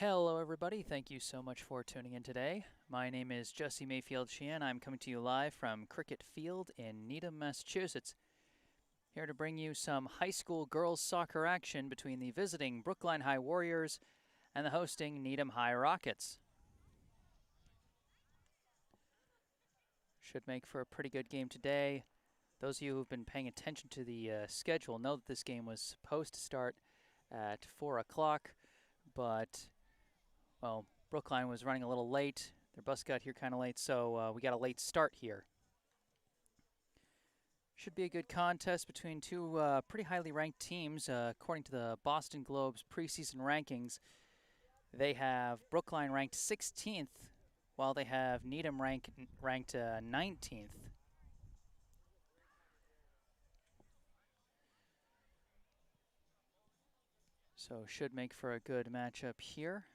Hello everybody, thank you so much for tuning in today. My name is Jesse Mayfield-Sheehan. I'm coming to you live from Cricket Field in Needham, Massachusetts. Here to bring you some high school girls soccer action between the visiting Brookline High Warriors and the hosting Needham High Rockets. Should make for a pretty good game today. Those of you who've been paying attention to the schedule know that this game was supposed to start at 4 o'clock, but well, Brookline was running a little late. Their bus got here kind of late, so we got a late start here. Should be a good contest between two pretty highly ranked teams. According to the Boston Globe's preseason rankings, they have Brookline ranked 16th, while they have Needham ranked 19th. So should make for a good matchup here.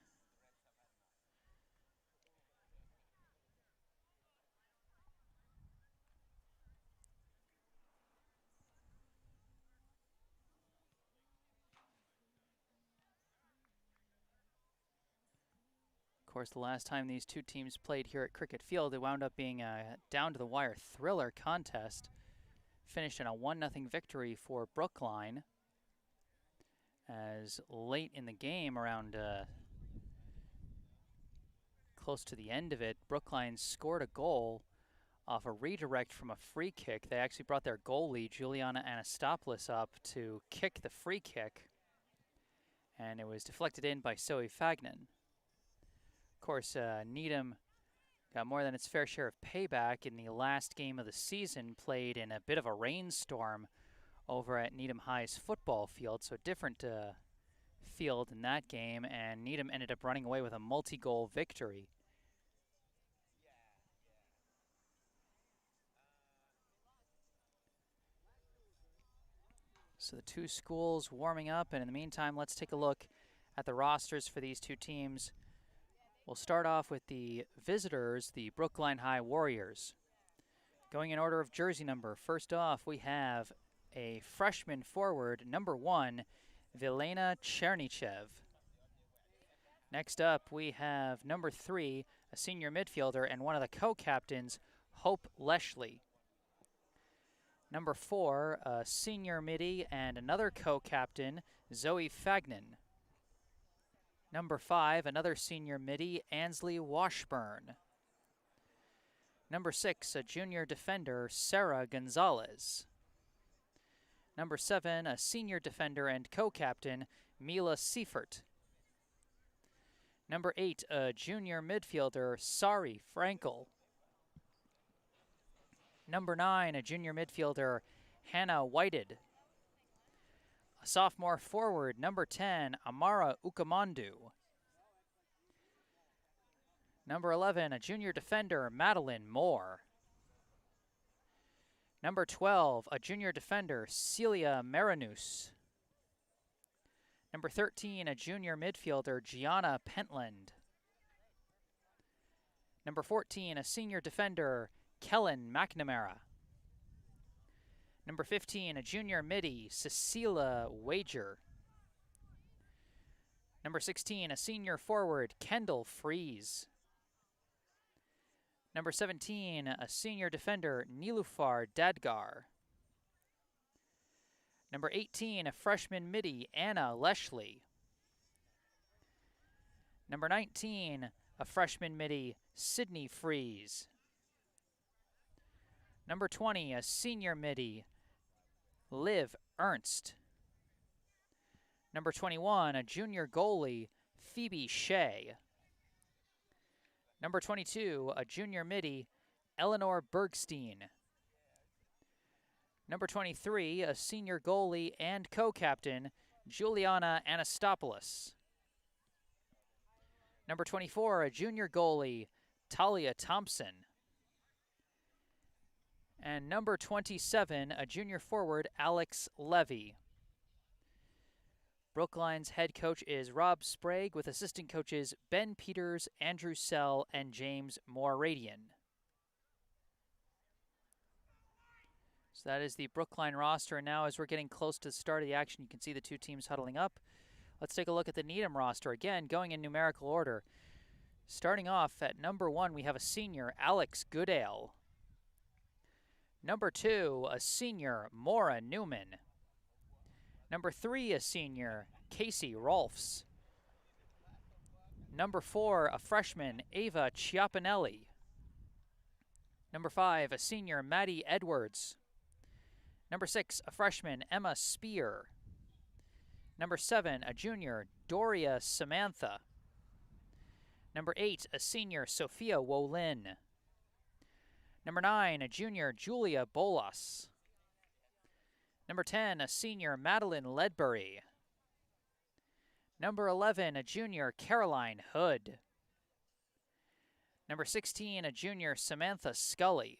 Of course, the last time these two teams played here at Cricket Field, it wound up being a down-to-the-wire thriller contest. Finished in a 1-0 victory for Brookline. As late in the game, around close to the end of it, Brookline scored a goal off a redirect from a free kick. They actually brought their goalie, Juliana Anastopoulos, up to kick the free kick, and it was deflected in by Zoe Fagnan. Of course, Needham got more than its fair share of payback in the last game of the season, played in a bit of a rainstorm over at Needham High's football field, so a different field in that game, and Needham ended up running away with a multi-goal victory. So the two schools warming up, and in the meantime, let's take a look at the rosters for these two teams. We'll start off with the visitors, the Brookline High Warriors. Going in order of jersey number, first off, we have a freshman forward, number 1, Vilena Chernichev. Next up, we have number 3, a senior midfielder and one of the co-captains, Hope Leshley. Number 4, a senior midi and another co-captain, Zoe Fagnan. Number 5, another senior midi, Ansley Washburn. Number 6, a junior defender, Sarah Gonzalez. Number 7, a senior defender and co-captain, Mila Seifert. Number 8, a junior midfielder, Sari Frankel. Number 9, a junior midfielder, Hannah Whited. A sophomore forward, number 10, Amara Ukamandu. Number 11, a junior defender, Madeline Moore. Number 12, a junior defender, Celia Marinus. Number 13, a junior midfielder, Gianna Pentland. Number 14, a senior defender, Kellen McNamara. Number 15, a junior midi, Cecilia Wager. Number 16, a senior forward, Kendall Fries. Number 17, a senior defender, Nilufar Dadgar. Number 18, a freshman midi, Anna Leshley. Number 19, a freshman midi, Sydney Fries. Number 20, a senior midi, Liv Ernst. Number 21, a junior goalie, Phoebe Shea. Number 22, a junior midi, Eleanor Bergstein. Number 23, a senior goalie and co-captain, Juliana Anastopoulos. Number 24, a junior goalie, Talia Thompson. And number 27, a junior forward, Alex Levy. Brookline's head coach is Rob Sprague, with assistant coaches Ben Peters, Andrew Sell, and James Moradian. So that is the Brookline roster, and now as we're getting close to the start of the action, you can see the two teams huddling up. Let's take a look at the Needham roster. Again, going in numerical order. Starting off at number 1, we have a senior, Alex Goodale. Number 2, a senior, Maura Newman. Number 3, a senior, Casey Rolfs. Number 4, a freshman, Ava Chiapinelli. Number 5, a senior, Maddie Edwards. Number 6, a freshman, Emma Spear. Number 7, a junior, Doria Samantha. Number 8, a senior, Sophia Wolin. Number 9, a junior, Julia Bolas. Number 10, a senior, Madeline Ledbury. Number 11, a junior, Caroline Hood. Number 16, a junior, Samantha Scully.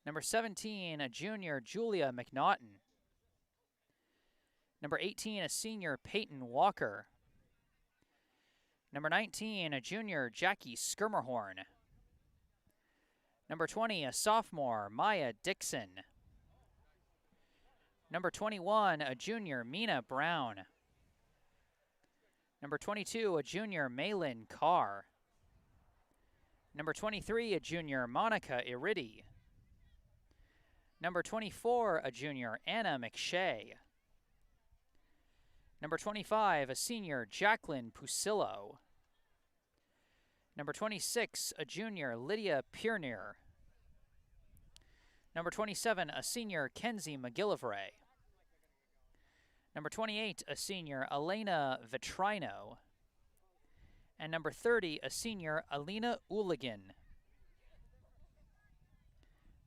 Number 17, a junior, Julia McNaughton. Number 18, a senior, Peyton Walker. Number 19, a junior, Jackie Skirmerhorn. Number 20, a sophomore, Maya Dixon. Number 21, a junior, Mina Brown. Number 22, a junior, Malin Carr. Number 23, a junior, Monica Iridi. Number 24, a junior, Anna McShay. Number 25, a senior, Jacqueline Pusillo. Number 26, a junior, Lydia Piernier. Number 27, a senior, Kenzie McGillivray. Number 28, a senior, Elena Vitrino. And number 30, a senior, Alina Uligan.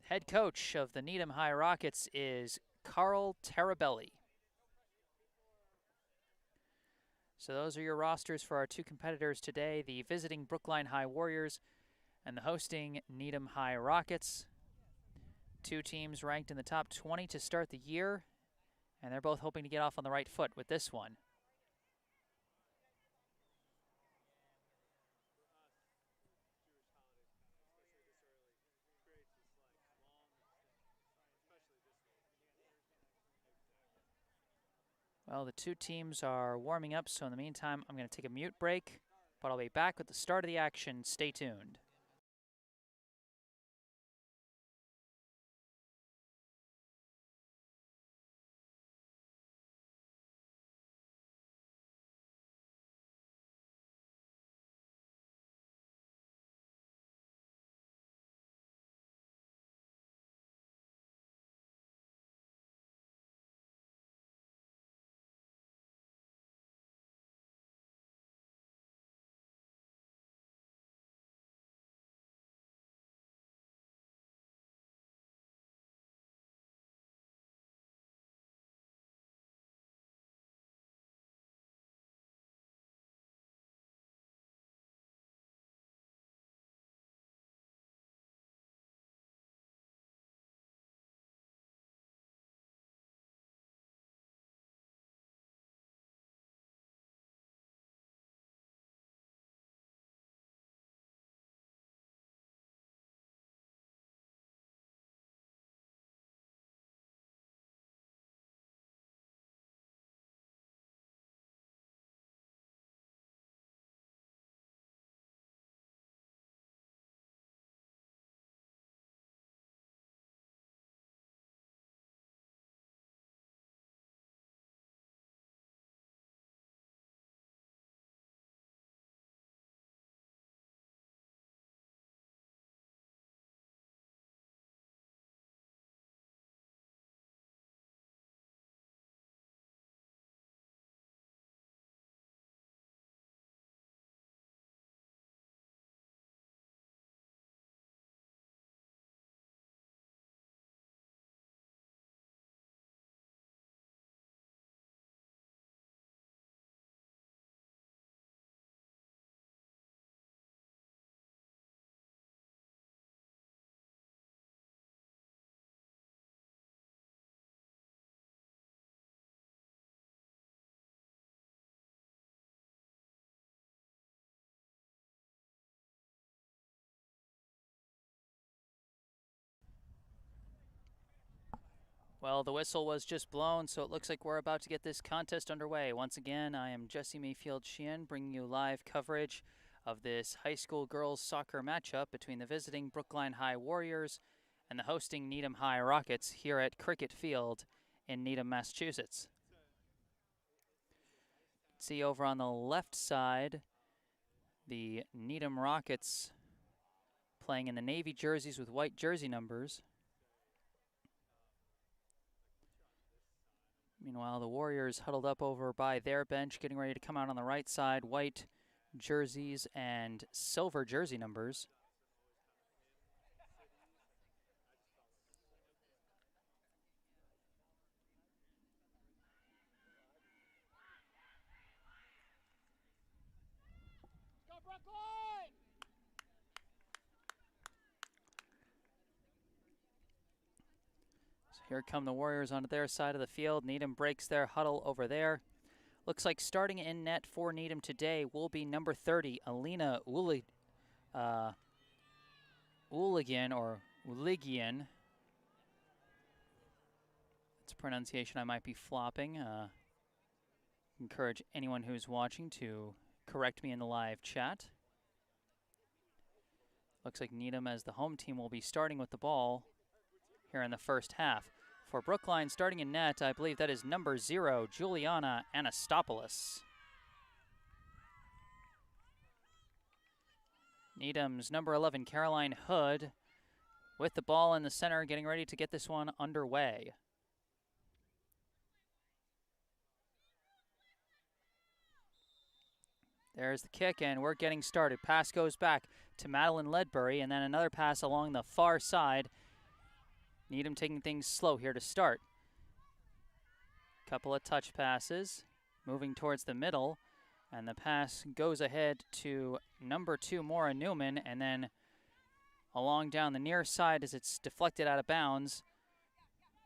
Head coach of the Needham High Rockets is Carl Tarabelli. So those are your rosters for our two competitors today, the visiting Brookline High Warriors and the hosting Needham High Rockets. Two teams ranked in the top 20 to start the year, and they're both hoping to get off on the right foot with this one. Well, the two teams are warming up, so in the meantime, I'm going to take a mute break, but I'll be back with the start of the action. Stay tuned. Well, the whistle was just blown, so it looks like we're about to get this contest underway. Once again, I am Jesse Mayfield-Sheehan, bringing you live coverage of this high school girls soccer matchup between the visiting Brookline High Warriors and the hosting Needham High Rockets here at Cricket Field in Needham, Massachusetts. See over on the left side, the Needham Rockets playing in the navy jerseys with white jersey numbers. Meanwhile, the Warriors huddled up over by their bench, getting ready to come out on the right side, white jerseys and silver jersey numbers. Go Brookline! So here come the Warriors onto their side of the field. Needham breaks their huddle over there. Looks like starting in net for Needham today will be number 30, Alina Uligian, or Uligian. That's a pronunciation I might be flopping. Encourage anyone who's watching to correct me in the live chat. Looks like Needham as the home team will be starting with the ball here in the first half. For Brookline, starting in net, I believe that is number 0, Juliana Anastopoulos. Needham's number 11, Caroline Hood, with the ball in the center, getting ready to get this one underway. There's the kick, and we're getting started. Pass goes back to Madeline Ledbury, and then another pass along the far side. Needham taking things slow here to start. Couple of touch passes, moving towards the middle, and the pass goes ahead to number 2, Maura Newman, and then along down the near side as it's deflected out of bounds.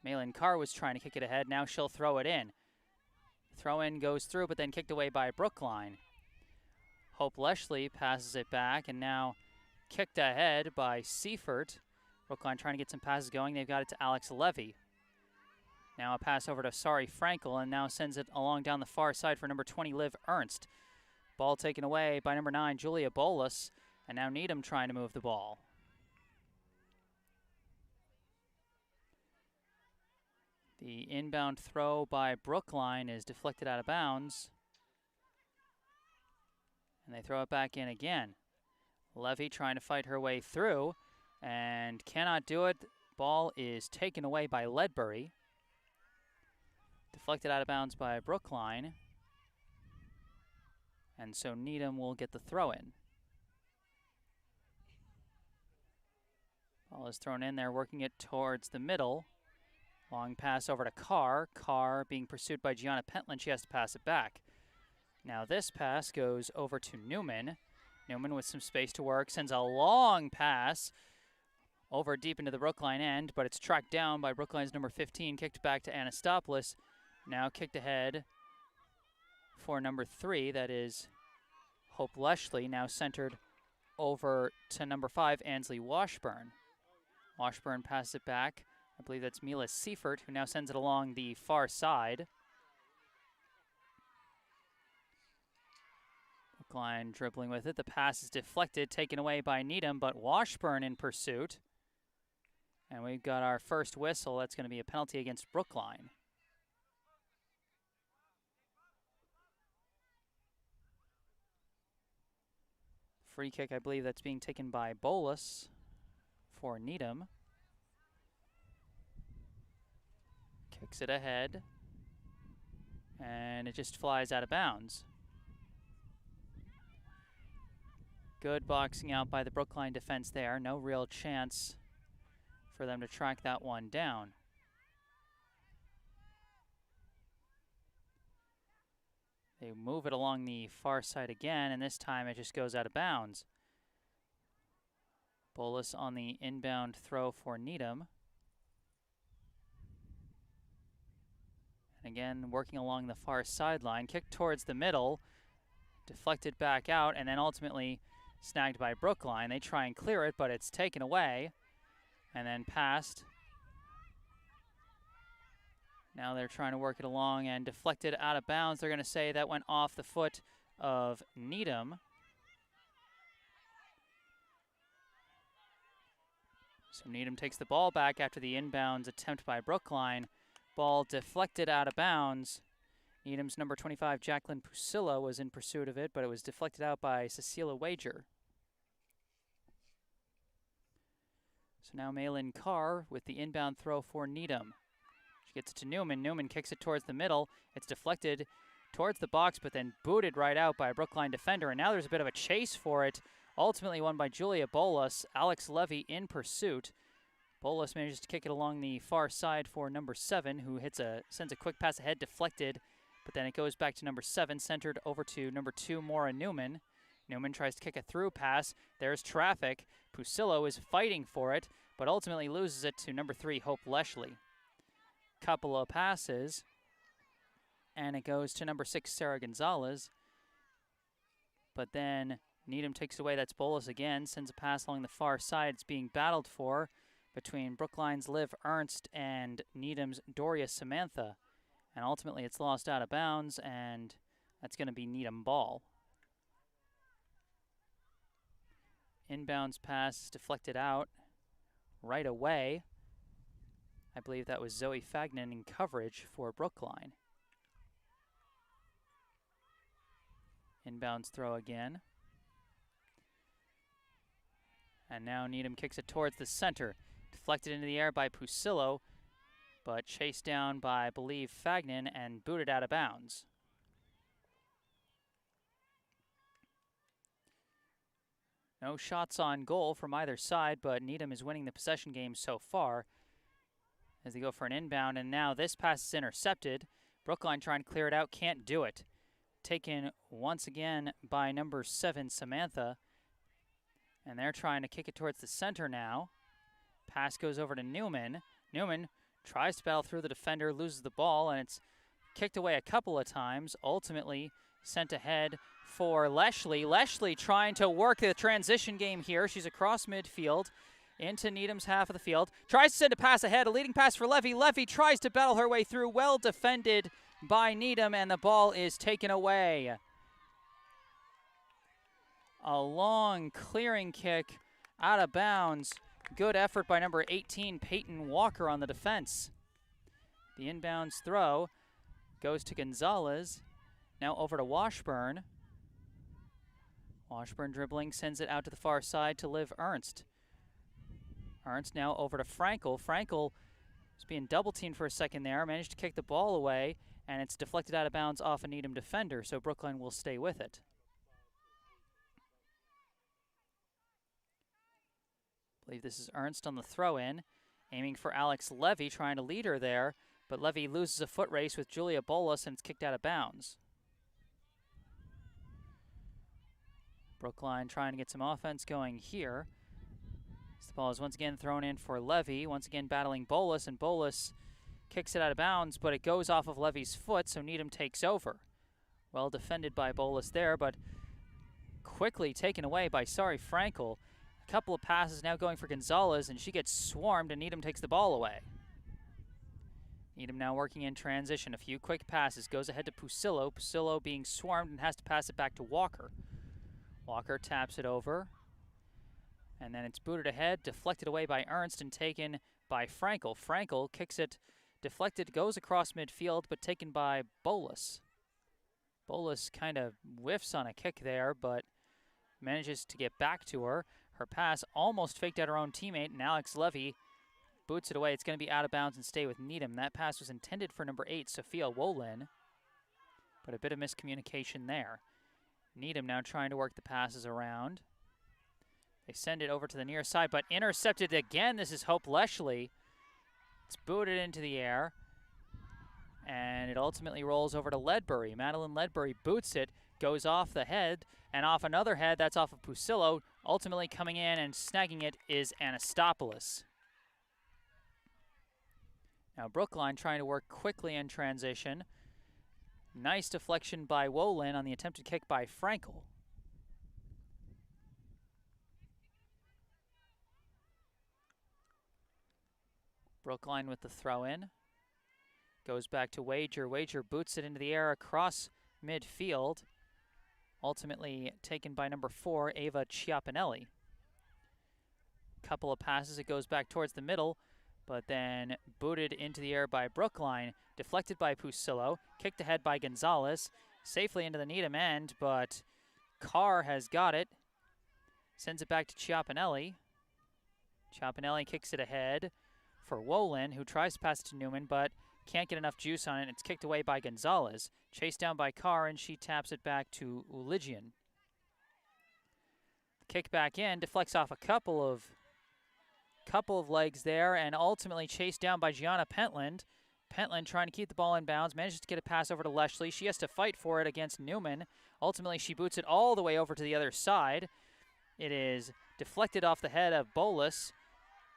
Malin Carr was trying to kick it ahead. Now she'll throw it in. Throw in goes through, but then kicked away by Brookline. Hope Leshley passes it back, and now kicked ahead by Seifert. Brookline trying to get some passes going. They've got it to Alex Levy. Now a pass over to Sari Frankel, and now sends it along down the far side for number 20, Liv Ernst. Ball taken away by number 9, Julia Bolus, and now Needham trying to move the ball. The inbound throw by Brookline is deflected out of bounds, and they throw it back in again. Levy trying to fight her way through, and cannot do it. Ball is taken away by Ledbury. Deflected out of bounds by Brookline. And so Needham will get the throw in. Ball is thrown in there, working it towards the middle. Long pass over to Carr. Carr being pursued by Gianna Pentland. She has to pass it back. Now this pass goes over to Newman. Newman with some space to work, sends a long pass over deep into the Brookline end, but it's tracked down by Brookline's number 15, kicked back to Anastopoulos. Now kicked ahead for number 3, that is Hope Leshley, now centered over to number 5, Ansley Washburn. Washburn passes it back. I believe that's Mila Seifert, who now sends it along the far side. Brookline dribbling with it. The pass is deflected, taken away by Needham, but Washburn in pursuit. And we've got our first whistle. That's going to be a penalty against Brookline. Free kick, I believe that's being taken by Bolus for Needham. Kicks it ahead, and it just flies out of bounds. Good boxing out by the Brookline defense there. No real chance for them to track that one down. They move it along the far side again, and this time it just goes out of bounds. Bolus on the inbound throw for Needham. And again, working along the far sideline, kicked towards the middle, deflected back out, and then ultimately snagged by Brookline. They try and clear it, but it's taken away and then passed Now they're trying to work it along and deflected out of bounds. They're going to say that went off the foot of Needham. So Needham takes the ball back after the inbounds attempt by Brookline. Ball deflected out of bounds. Needham's number 25, Jacqueline Pusilla, was in pursuit of it, but it was deflected out by Cecilia Wager. So now Malin Carr with the inbound throw for Needham. She gets it to Newman. Newman kicks it towards the middle. It's deflected towards the box, but then booted right out by a Brookline defender. And now there's a bit of a chase for it. Ultimately won by Julia Bolas. Alex Levy in pursuit. Bolas manages to kick it along the far side for number 7, who sends a quick pass ahead, deflected, but then it goes back to number 7, centered over to number 2, Maura Newman. Newman tries to kick a through pass. There's traffic. Pusillo is fighting for it, but ultimately loses it to number 3, Hope Leshley. Couple of passes, and it goes to number 6, Sarah Gonzalez. But then Needham takes it away. That's Bolas again. Sends a pass along the far side. It's being battled for between Brookline's Liv Ernst and Needham's Doria Samantha. And ultimately it's lost out of bounds, and that's going to be Needham ball. Inbounds pass deflected out right away. I believe that was Zoe Fagnan in coverage for Brookline. Inbounds throw again. And now Needham kicks it towards the center. Deflected into the air by Pusillo, but chased down by, I believe, Fagnan and booted out of bounds. No shots on goal from either side, but Needham is winning the possession game so far as they go for an inbound, and now this pass is intercepted. Brookline trying to clear it out, can't do it. Taken once again by number 7, Samantha, and they're trying to kick it towards the center now. Pass goes over to Newman. Newman tries to battle through the defender, loses the ball, and it's kicked away a couple of times, ultimately sent ahead for Leshley. Leshley trying to work the transition game here. She's across midfield into Needham's half of the field. Tries to send a pass ahead, a leading pass for Levy. Levy tries to battle her way through, well defended by Needham, and the ball is taken away. A long clearing kick out of bounds. Good effort by number 18, Peyton Walker, on the defense. The inbounds throw goes to Gonzalez. Now over to Washburn. Washburn dribbling, sends it out to the far side to Liv Ernst. Ernst now over to Frankel. Frankel was being double-teamed for a second there, managed to kick the ball away, and it's deflected out of bounds off a Needham defender, so Brookline will stay with it. I believe this is Ernst on the throw-in, aiming for Alex Levy, trying to lead her there, but Levy loses a foot race with Julia Bolas, and it's kicked out of bounds. Brookline trying to get some offense going here. The ball is once again thrown in for Levy, once again battling Bolas, and Bolas kicks it out of bounds, but it goes off of Levy's foot, so Needham takes over. Well defended by Bolas there, but quickly taken away by Frankel. A couple of passes now going for Gonzalez, and she gets swarmed, and Needham takes the ball away. Needham now working in transition. A few quick passes. Goes ahead to Pusillo. Pusillo being swarmed and has to pass it back to Walker. Walker taps it over. And then it's booted ahead, deflected away by Ernst, and taken by Frankel. Frankel kicks it, deflected, goes across midfield, but taken by Bolas. Bolas kind of whiffs on a kick there, but manages to get back to her. Her pass almost faked out her own teammate, and Alex Levy boots it away. It's going to be out of bounds and stay with Needham. That pass was intended for number 8, Sophia Wolin, but a bit of miscommunication there. Needham now trying to work the passes around. They send it over to the near side, but intercepted again. This is Hope Leshley. It's booted into the air, and it ultimately rolls over to Ledbury. Madeline Ledbury boots it, goes off the head, and off another head. That's off of Pusillo. Ultimately coming in and snagging it is Anastopoulos. Now Brookline trying to work quickly in transition. Nice deflection by Wolin on the attempted kick by Frankel. Brookline with the throw-in. Goes back to Wager. Wager boots it into the air across midfield. Ultimately taken by number 4, Ava Chiapinelli. Couple of passes, it goes back towards the middle, but then booted into the air by Brookline. Deflected by Pusillo. Kicked ahead by Gonzalez. Safely into the Needham end, but Carr has got it. Sends it back to Chiapinelli. Chiapinelli kicks it ahead for Wolin, who tries to pass it to Newman, but can't get enough juice on it. It's kicked away by Gonzalez. Chased down by Carr, and she taps it back to Uligian. Kick back in, deflects off a couple of legs there, and ultimately chased down by Gianna Pentland. Pentland trying to keep the ball in bounds, manages to get a pass over to Leslie. She has to fight for it against Newman. Ultimately, she boots it all the way over to the other side. It is deflected off the head of Bolus,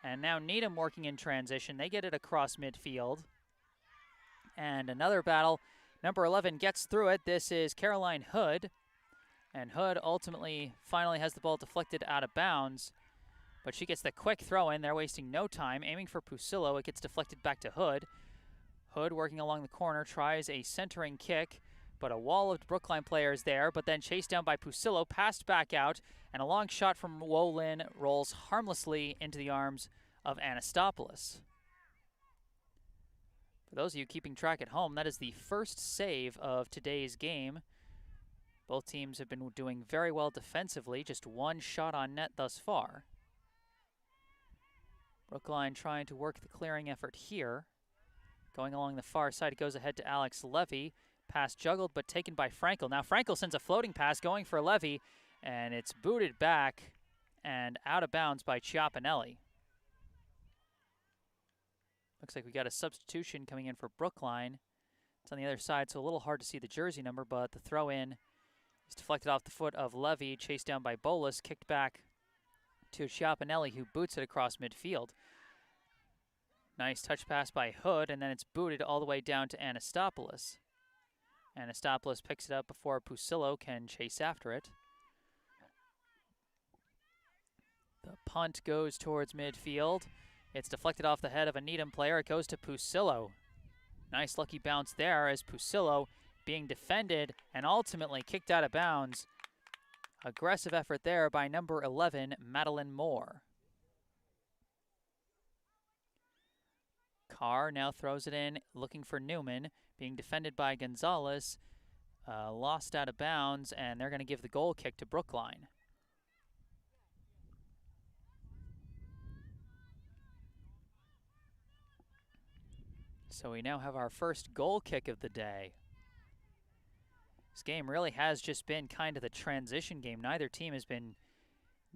and now Needham working in transition. They get it across midfield. And another battle. Number 11 gets through it. This is Caroline Hood. And Hood ultimately finally has the ball deflected out of bounds. But she gets the quick throw in. They're wasting no time. Aiming for Pusillo. It gets deflected back to Hood. Hood working along the corner. Tries a centering kick. But a wall of Brookline players there. But then chased down by Pusillo. Passed back out. And a long shot from Wolin rolls harmlessly into the arms of Anastopoulos. For those of you keeping track at home, that is the first save of today's game. Both teams have been doing very well defensively, just one shot on net thus far. Brookline trying to work the clearing effort here. Going along the far side, it goes ahead to Alex Levy. Pass juggled but taken by Frankel. Now Frankel sends a floating pass going for Levy, and it's booted back and out of bounds by Chiapinelli. Looks like we got a substitution coming in for Brookline. It's on the other side, so a little hard to see the jersey number, but the throw in is deflected off the foot of Levy, chased down by Bolus, kicked back to Chiapinelli, who boots it across midfield. Nice touch pass by Hood, and then it's booted all the way down to Anastopoulos. Anastopoulos picks it up before Pusillo can chase after it. The punt goes towards midfield. It's deflected off the head of a Needham player. It goes to Pusillo. Nice lucky bounce there as Pusillo being defended and ultimately kicked out of bounds. Aggressive effort there by number 11, Madeline Moore. Carr now throws it in, looking for Newman, being defended by Gonzalez. Lost out of bounds, and they're going to give the goal kick to Brookline. So we now have our first goal kick of the day. This game really has just been kind of the transition game. Neither team has been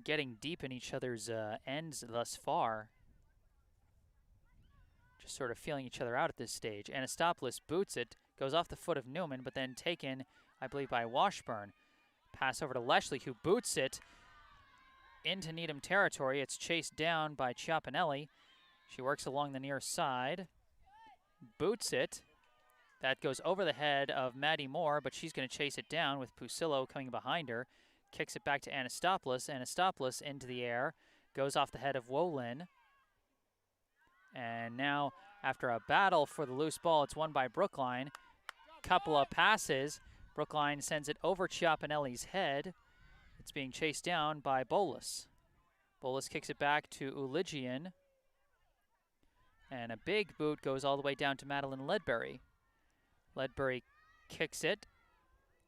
getting deep in each other's ends thus far. Just sort of feeling each other out at this stage. Anastopoulos boots it, goes off the foot of Newman, but then taken, I believe, by Washburn. Pass over to Leslie, who boots it into Needham territory. It's chased down by Chiapinelli. She works along the near side. Boots it. That goes over the head of Maddie Moore, but she's going to chase it down with Pusillo coming behind her. Kicks it back to Anastopoulos. Anastopoulos into the air. Goes off the head of Wolin. And now, after a battle for the loose ball, it's won by Brookline. Couple of passes. Brookline sends it over Chiapinelli's head. It's being chased down by Bolus. Bolus kicks it back to Uligian. And a big boot goes all the way down to Madeline Ledbury. Ledbury kicks it,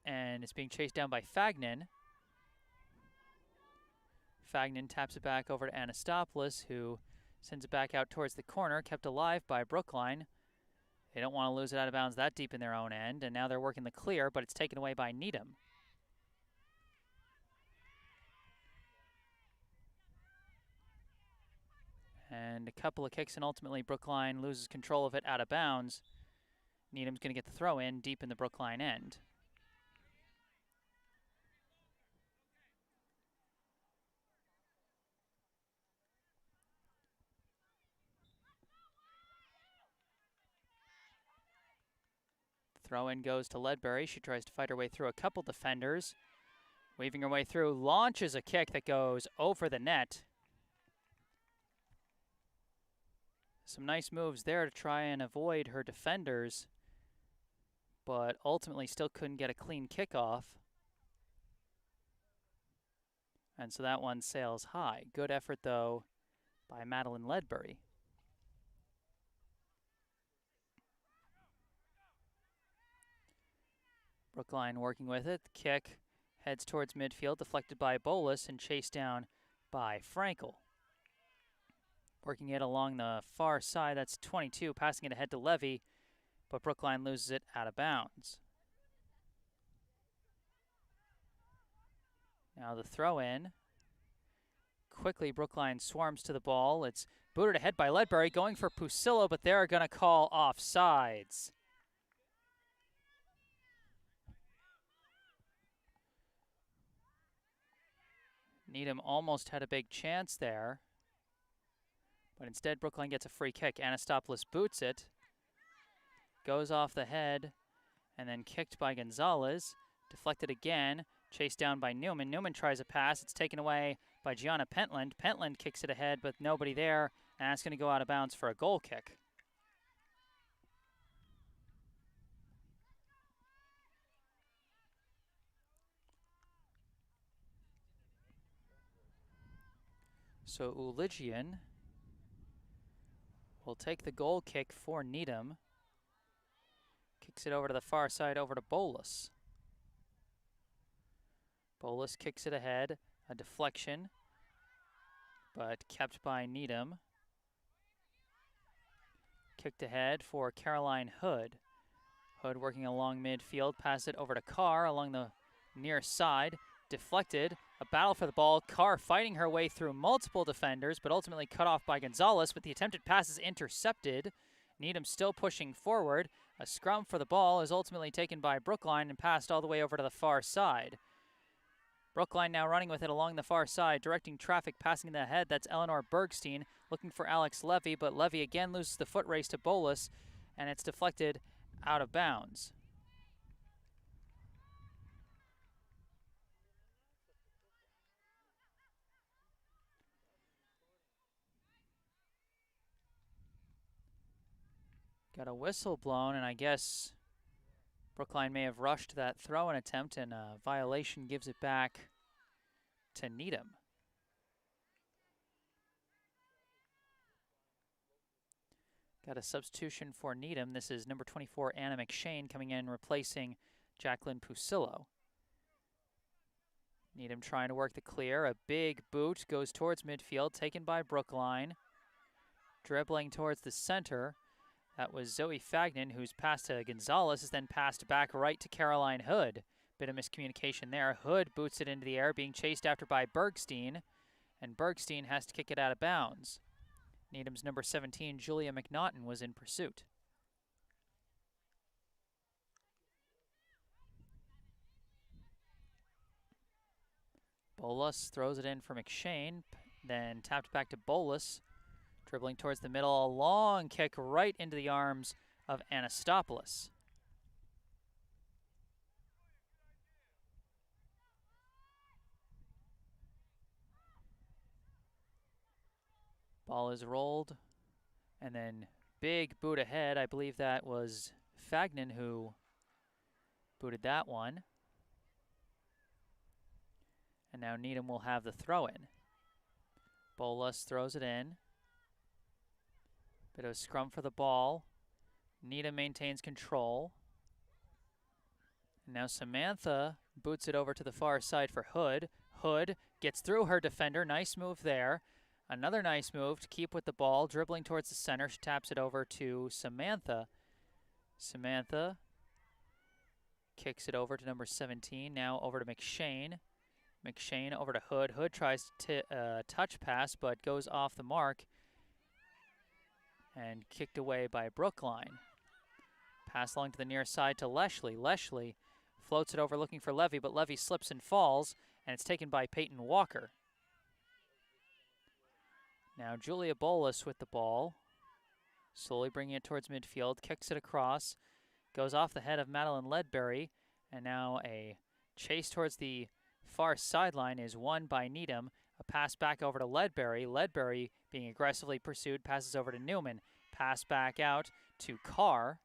and it's being chased down by Fagnan. Fagnan taps it back over to Anastopoulos, who sends it back out towards the corner, kept alive by Brookline. They don't want to lose it out of bounds that deep in their own end, and now they're working the clear, but it's taken away by Needham. And a couple of kicks, and ultimately Brookline loses control of it out of bounds. Needham's going to get the throw in deep in the Brookline end. Throw in goes to Ledbury. She tries to fight her way through a couple defenders. Weaving her way through, launches a kick that goes over the net. Some nice moves there to try and avoid her defenders, but ultimately still couldn't get a clean kickoff. And so that one sails high. Good effort, though, by Madeline Ledbury. Brookline working with it. The kick heads towards midfield, deflected by Bolus and chased down by Frankel. Working it along the far side, that's 22, passing it ahead to Levy, but Brookline loses it out of bounds. Now the throw in. Quickly, Brookline swarms to the ball. It's booted ahead by Ledbury, going for Pusillo, but they're going to call offsides. Needham almost had a big chance there, but instead Brookline gets a free kick. Anastopoulos boots it, goes off the head, and then kicked by Gonzalez. Deflected again, chased down by Newman. Newman tries a pass. It's taken away by Gianna Pentland. Pentland kicks it ahead, but nobody there, and that's going to go out of bounds for a goal kick. So Uligian will take the goal kick for Needham. Kicks it over to the far side, over to Bolus. Bolus kicks it ahead, a deflection, but kept by Needham. Kicked ahead for Caroline Hood. Hood working along midfield, pass it over to Carr along the near side. Deflected, a battle for the ball. Carr fighting her way through multiple defenders, but ultimately cut off by Gonzalez, but the attempted pass is intercepted. Needham still pushing forward. A scrum for the ball is ultimately taken by Brookline and passed all the way over to the far side. Brookline now running with it along the far side, directing traffic, passing in the head. That's Eleanor Bergstein looking for Alex Levy, but Levy again loses the foot race to Bolus, and it's deflected out of bounds. Got a whistle blown, and I guess Brookline may have rushed that throw-in attempt, and a violation gives it back to Needham. Got a substitution for Needham. This is number 24, Anna McShane, coming in replacing Jacqueline Pusillo. Needham trying to work the clear. A big boot goes towards midfield, taken by Brookline. Dribbling towards the center. That was Zoe Fagnan, who's passed to Gonzalez, is then passed back right to Caroline Hood. Bit of miscommunication there. Hood boots it into the air, being chased after by Bergstein, and Bergstein has to kick it out of bounds. Needham's number 17, Julia McNaughton, was in pursuit. Bolus throws it in for McShane, then tapped back to Bolus. Dribbling towards the middle, a long kick right into the arms of Anastopoulos. Ball is rolled, and then big boot ahead. I believe that was Fagnan who booted that one. And now Needham will have the throw-in. Bolus throws it in. Bit of a scrum for the ball. Needham maintains control. And now Samantha boots it over to the far side for Hood. Hood gets through her defender. Nice move there. Another nice move to keep with the ball. Dribbling towards the center. She taps it over to Samantha. Samantha kicks it over to number 17. Now over to McShane. McShane over to Hood. Hood tries to touch pass, but goes off the mark. And kicked away by Brookline. Pass along to the near side to Leshley. Leshley floats it over looking for Levy, but Levy slips and falls, and it's taken by Peyton Walker. Now Julia Bolus with the ball. Slowly bringing it towards midfield, kicks it across, goes off the head of Madeline Ledbury, and now a chase towards the far sideline is won by Needham. A pass back over to Ledbury. Ledbury being aggressively pursued, passes over to Newman. Pass back out to Carr.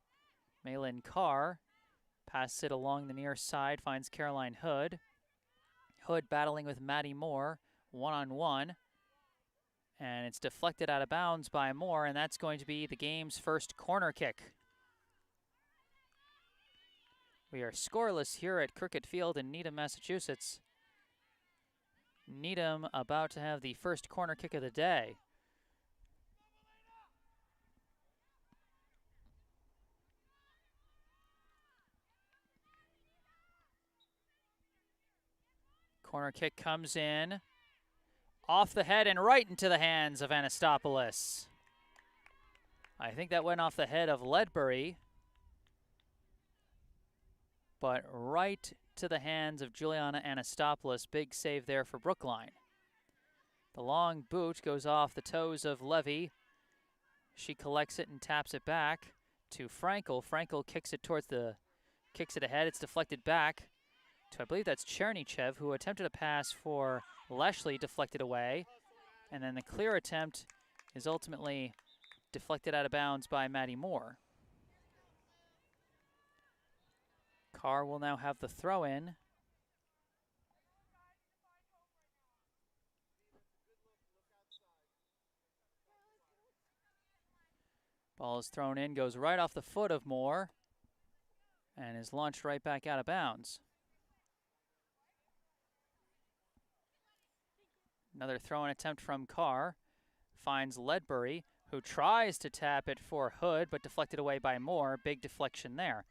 Malin Carr passes it along the near side, finds Caroline Hood. Hood battling with Maddie Moore, one-on-one. And it's deflected out of bounds by Moore, and that's going to be the game's first corner kick. We are scoreless here at Cricket Field in Needham, Massachusetts. Needham about to have the first corner kick of the day. Corner kick comes in, off the head and right into the hands of Anastopoulos. I think that went off the head of Ledbury, but right to the hands of Juliana Anastopoulos. Big save there for Brookline. The long boot goes off the toes of Levy. She collects it and taps it back to Frankel. Frankel kicks it ahead. It's deflected back to, I believe that's Chernychev, who attempted a pass for Leshley, deflected away. And then the clear attempt is ultimately deflected out of bounds by Maddie Moore. Carr will now have the throw in. Ball is thrown in, goes right off the foot of Moore, and is launched right back out of bounds. Another throw-in attempt from Carr. Finds Ledbury, who tries to tap it for Hood, but deflected away by Moore. Big deflection there.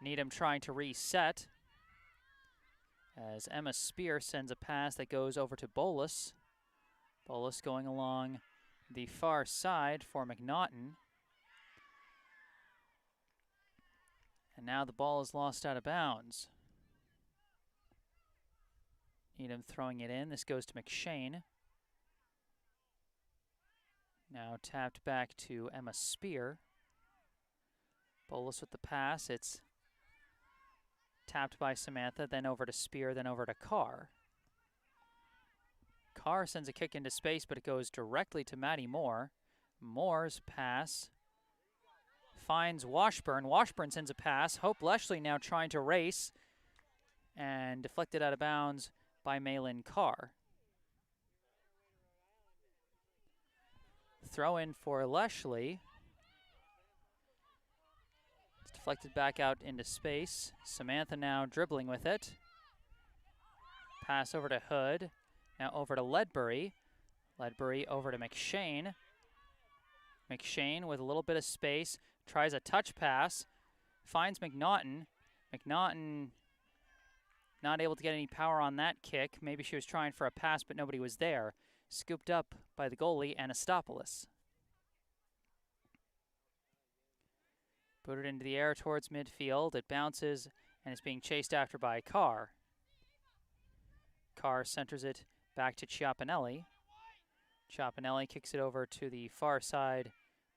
Needham trying to reset as Emma Spear sends a pass that goes over to Bolus. Bolus going along the far side for McNaughton. And now the ball is lost out of bounds. Needham throwing it in. This goes to McShane. Now tapped back to Emma Spear. Bolus with the pass. It's tapped by Samantha, then over to Spear, then over to Carr. Carr sends a kick into space, but it goes directly to Maddie Moore. Moore's pass finds Washburn. Washburn sends a pass. Hope Leshley now trying to race and deflected out of bounds by Malin Carr. Throw in for Leshley. It's deflected back out into space. Samantha now dribbling with it. Pass over to Hood. Now over to Ledbury. Ledbury over to McShane. McShane with a little bit of space. Tries a touch pass. Finds McNaughton. McNaughton not able to get any power on that kick. Maybe she was trying for a pass, but nobody was there. Scooped up by the goalie, Anastopoulos. Put it into the air towards midfield. It bounces and is being chased after by Carr. Carr centers it back to Chiapinelli. Chiapinelli kicks it over to the far side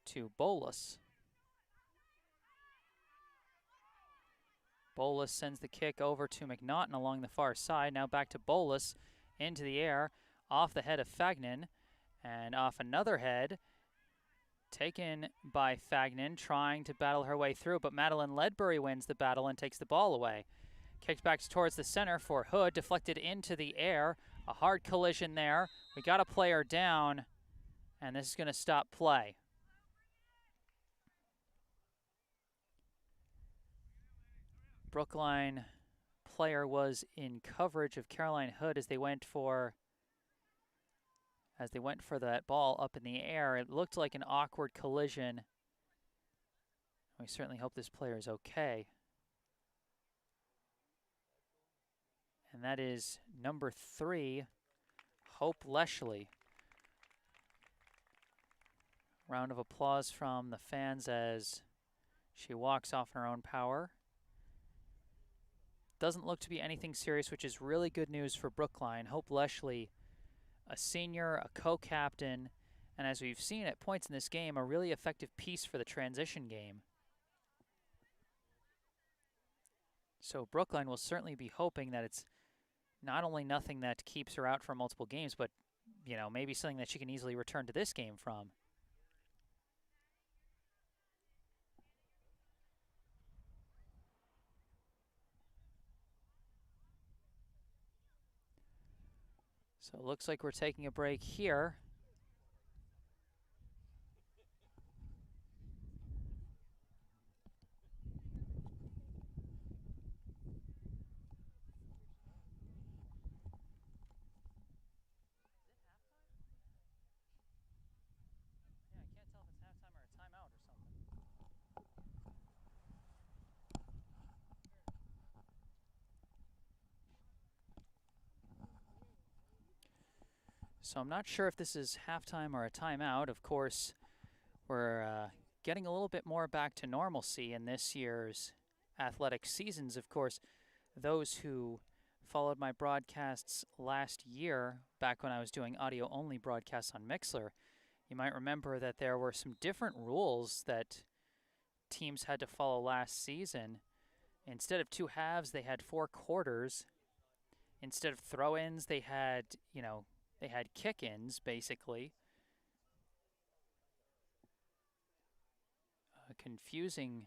to Bolus. Bolus sends the kick over to McNaughton along the far side. Now back to Bolus, into the air, off the head of Fagnan, and off another head. Taken by Fagnan, trying to battle her way through, but Madeline Ledbury wins the battle and takes the ball away. Kicked back towards the center for Hood, deflected into the air. A hard collision there. We got a player down, and this is going to stop play. Brookline player was in coverage of Caroline Hood as they went for that ball up in the air. It looked like an awkward collision. We certainly hope this player is okay. And that is number 3, Hope Leshley. Round of applause from the fans as she walks off her own power. Doesn't look to be anything serious, which is really good news for Brookline. Hope Leshley, a senior, a co-captain, and as we've seen at points in this game, a really effective piece for the transition game. So Brookline will certainly be hoping that it's not only nothing that keeps her out for multiple games, but, you know, maybe something that she can easily return to this game from. So it looks like we're taking a break here. Yeah, I can't tell if it's halftime or a timeout or something. So I'm not sure if this is halftime or a timeout. Of course, we're getting a little bit more back to normalcy in this year's athletic seasons. Of course, those who followed my broadcasts last year, back when I was doing audio-only broadcasts on Mixlr, you might remember that there were some different rules that teams had to follow last season. Instead of 2 halves, they had 4 quarters. Instead of throw-ins, they had, they had kick-ins, basically. A confusing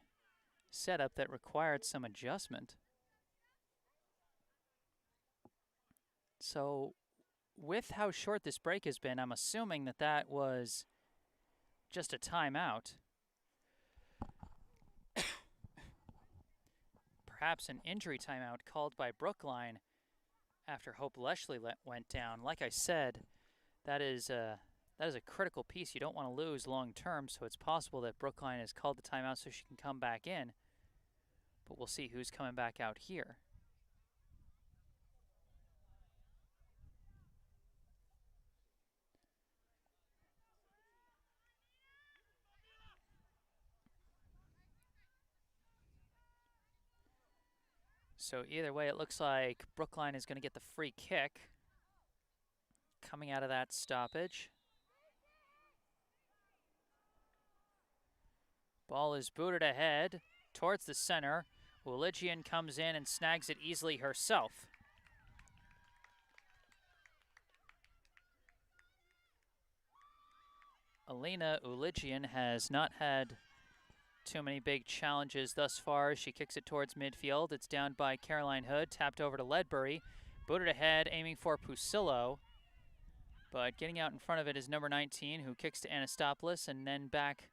setup that required some adjustment. So, with how short this break has been, I'm assuming that that was just a timeout. Perhaps an injury timeout called by Brookline after Hope Leshley went down. Like I said, that is a critical piece you don't want to lose long term, so it's possible that Brookline has called the timeout so she can come back in. But we'll see who's coming back out here. So either way, it looks like Brookline is going to get the free kick coming out of that stoppage. Ball is booted ahead towards the center. Uligian comes in and snags it easily herself. Alina Uligian has not had too many big challenges thus far. She kicks it towards midfield. It's down by Caroline Hood, tapped over to Ledbury. Booted ahead, aiming for Pusillo. But getting out in front of it is number 19, who kicks to Anastopoulos, and then back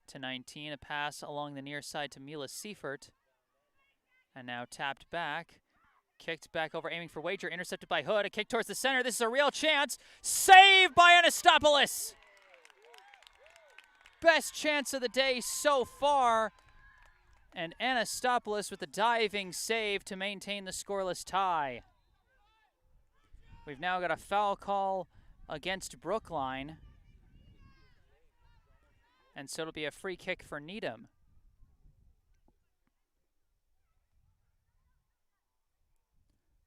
to 19. A pass along the near side to Mila Seifert. And now tapped back. Kicked back over, aiming for Wager, intercepted by Hood. A kick towards the center. This is a real chance. Saved by Anastopoulos! Best chance of the day so far. And Anastopoulos with a diving save to maintain the scoreless tie. We've now got a foul call against Brookline. And so it'll be a free kick for Needham.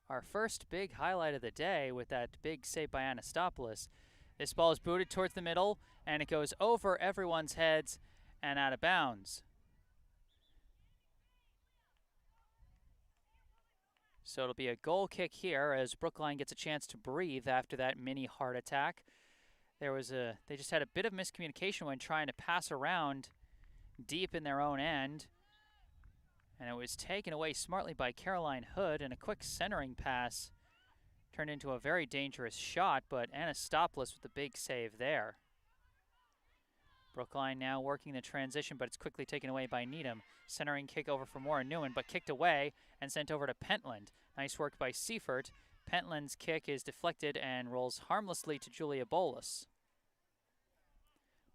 Our first big highlight of the day with that big save by Anastopoulos. This ball is booted towards the middle, and it goes over everyone's heads and out of bounds. So it'll be a goal kick here as Brookline gets a chance to breathe after that mini heart attack. They just had a bit of miscommunication when trying to pass around deep in their own end. And it was taken away smartly by Caroline Hood, and a quick centering pass turned into a very dangerous shot, but Anastopoulos with the big save there. Brookline now working the transition, but it's quickly taken away by Needham. Centering kick over for Maura Newman, but kicked away and sent over to Pentland. Nice work by Seifert. Pentland's kick is deflected and rolls harmlessly to Julia Bolus.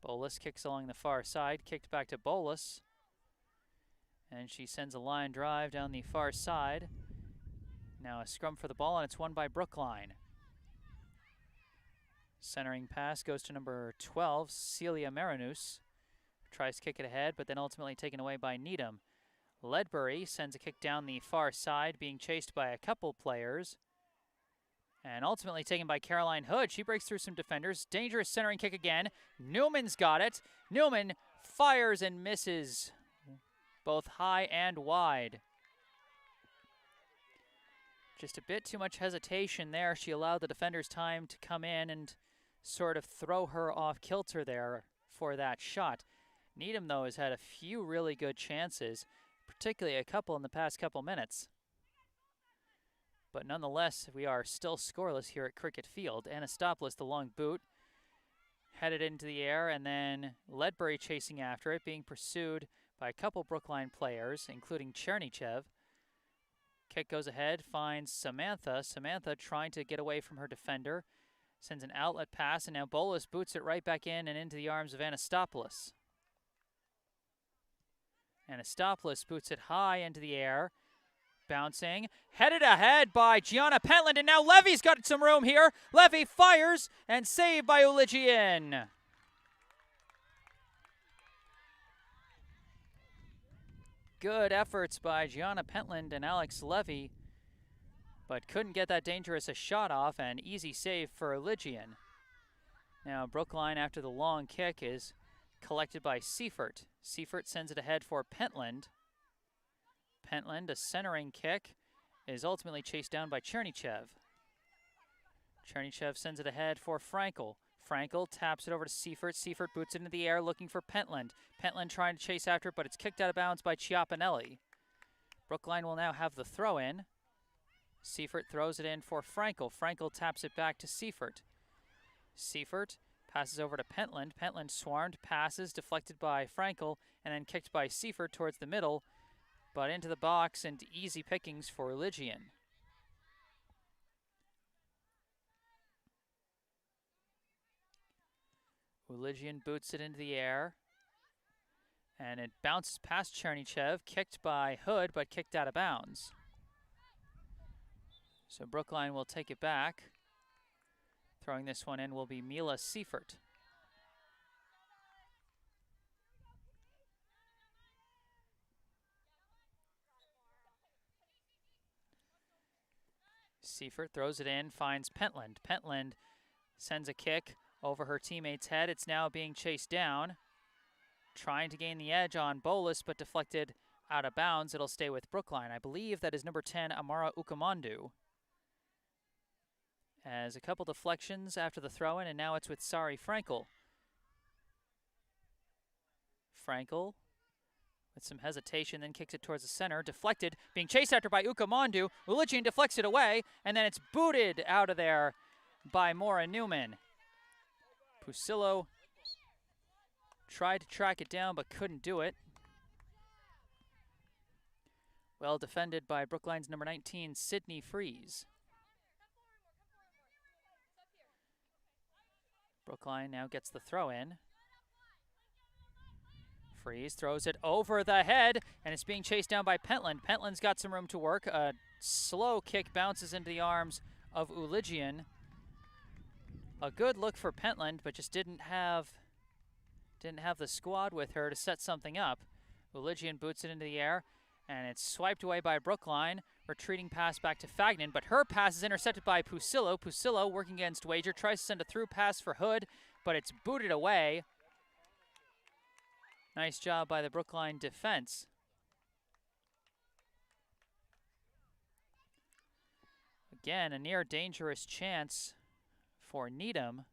Bolus kicks along the far side, kicked back to Bolus. And she sends a line drive down the far side. Now a scrum for the ball, and it's won by Brookline. Centering pass goes to number 12, Celia Marinus. Tries to kick it ahead, but then ultimately taken away by Needham. Ledbury sends a kick down the far side, being chased by a couple players. And ultimately taken by Caroline Hood. She breaks through some defenders. Dangerous centering kick again. Newman's got it. Newman fires and misses, both high and wide. Just a bit too much hesitation there. She allowed the defenders time to come in and sort of throw her off kilter there for that shot. Needham, though, has had a few really good chances, particularly a couple in the past couple minutes. But nonetheless, we are still scoreless here at Cricket Field. Anastopoulos, the long boot, headed into the air, and then Ledbury chasing after it, being pursued by a couple Brookline players, including Chernychev. Kick goes ahead, finds Samantha. Samantha trying to get away from her defender. Sends an outlet pass, and now Bolus boots it right back in and into the arms of Anastopoulos. Anastopoulos boots it high into the air. Bouncing, headed ahead by Gianna Pentland, and now Levy's got some room here. Levy fires, and saved by Uligian. Good efforts by Gianna Pentland and Alex Levy, but couldn't get that dangerous a shot off, and easy save for Uligian. Now Brookline, after the long kick, is collected by Seifert. Seifert sends it ahead for Pentland. Pentland, a centering kick, is ultimately chased down by Chernychev. Chernychev sends it ahead for Frankel. Frankel taps it over to Seifert. Seifert boots it into the air looking for Pentland. Pentland trying to chase after it, but it's kicked out of bounds by Chiapinelli. Brookline will now have the throw in. Seifert throws it in for Frankel. Frankel taps it back to Seifert. Seifert passes over to Pentland. Pentland swarmed, passes, deflected by Frankel, and then kicked by Seifert towards the middle, but into the box and easy pickings for Uligian. Uligian boots it into the air, and it bounces past Chernychev, kicked by Hood, but kicked out of bounds. So Brookline will take it back. Throwing this one in will be Mila Seifert. Seifert throws it in, finds Pentland. Pentland sends a kick over her teammate's head. It's now being chased down. Trying to gain the edge on Bolus, but deflected out of bounds. It'll stay with Brookline. I believe that is number 10, Amara Ukamandu. As a couple deflections after the throw-in, and now it's with Sari Frankel. Frankel with some hesitation, then kicks it towards the center. Deflected, being chased after by Ukamandu. Uligian deflects it away, and then it's booted out of there by Maura Newman. Pusillo tried to track it down, but couldn't do it. Well defended by Brookline's number 19, Sydney Freeze. Brookline now gets the throw in. Freeze throws it over the head, and it's being chased down by Pentland. Pentland's got some room to work. A slow kick bounces into the arms of Uligian. A good look for Pentland, but just didn't have the squad with her to set something up. Uligian boots it into the air, and it's swiped away by Brookline. Retreating pass back to Fagnan, but her pass is intercepted by Pusillo. Pusillo, working against Wager, tries to send a through pass for Hood, but it's booted away. Nice job by the Brookline defense. Again, a near dangerous chance for Needham.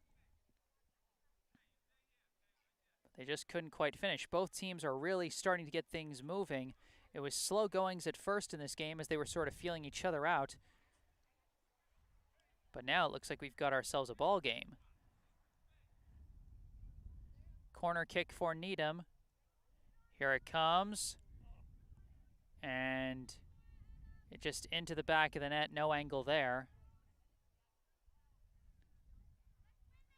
They just couldn't quite finish. Both teams are really starting to get things moving. It was slow goings at first in this game as they were sort of feeling each other out. But now it looks like we've got ourselves a ball game. Corner kick for Needham. Here it comes. And it just into the back of the net, no angle there.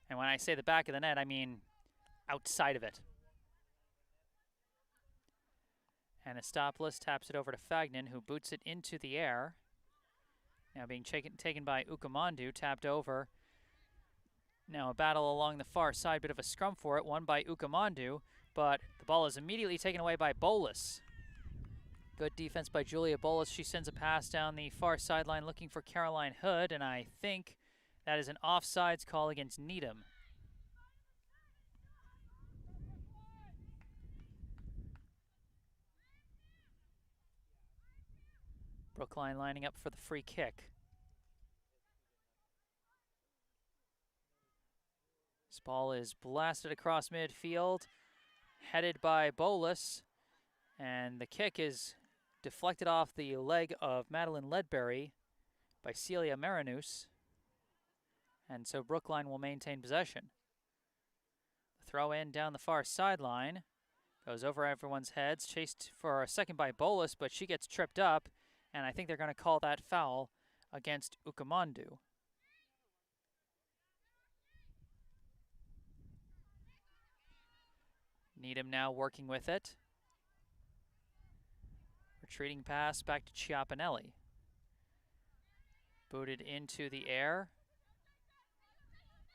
And when I say the back of the net, I mean outside of it. Anastopoulos taps it over to Fagnan, who boots it into the air. Now being taken by Ukamandu, tapped over. Now a battle along the far side, bit of a scrum for it, won by Ukamandu, but the ball is immediately taken away by Bolus. Good defense by Julia Bolus. She sends a pass down the far sideline looking for Caroline Hood, and I think that is an offsides call against Needham. Brookline lining up for the free kick. This ball is blasted across midfield, headed by Bolus, and the kick is deflected off the leg of Madeline Ledbury by Celia Marinus. And so Brookline will maintain possession. Throw in down the far sideline. Goes over everyone's heads. Chased for a second by Bolus, but she gets tripped up. And I think they're going to call that foul against Ukamandu. Needham now working with it. Retreating pass back to Chiapinelli. Booted into the air.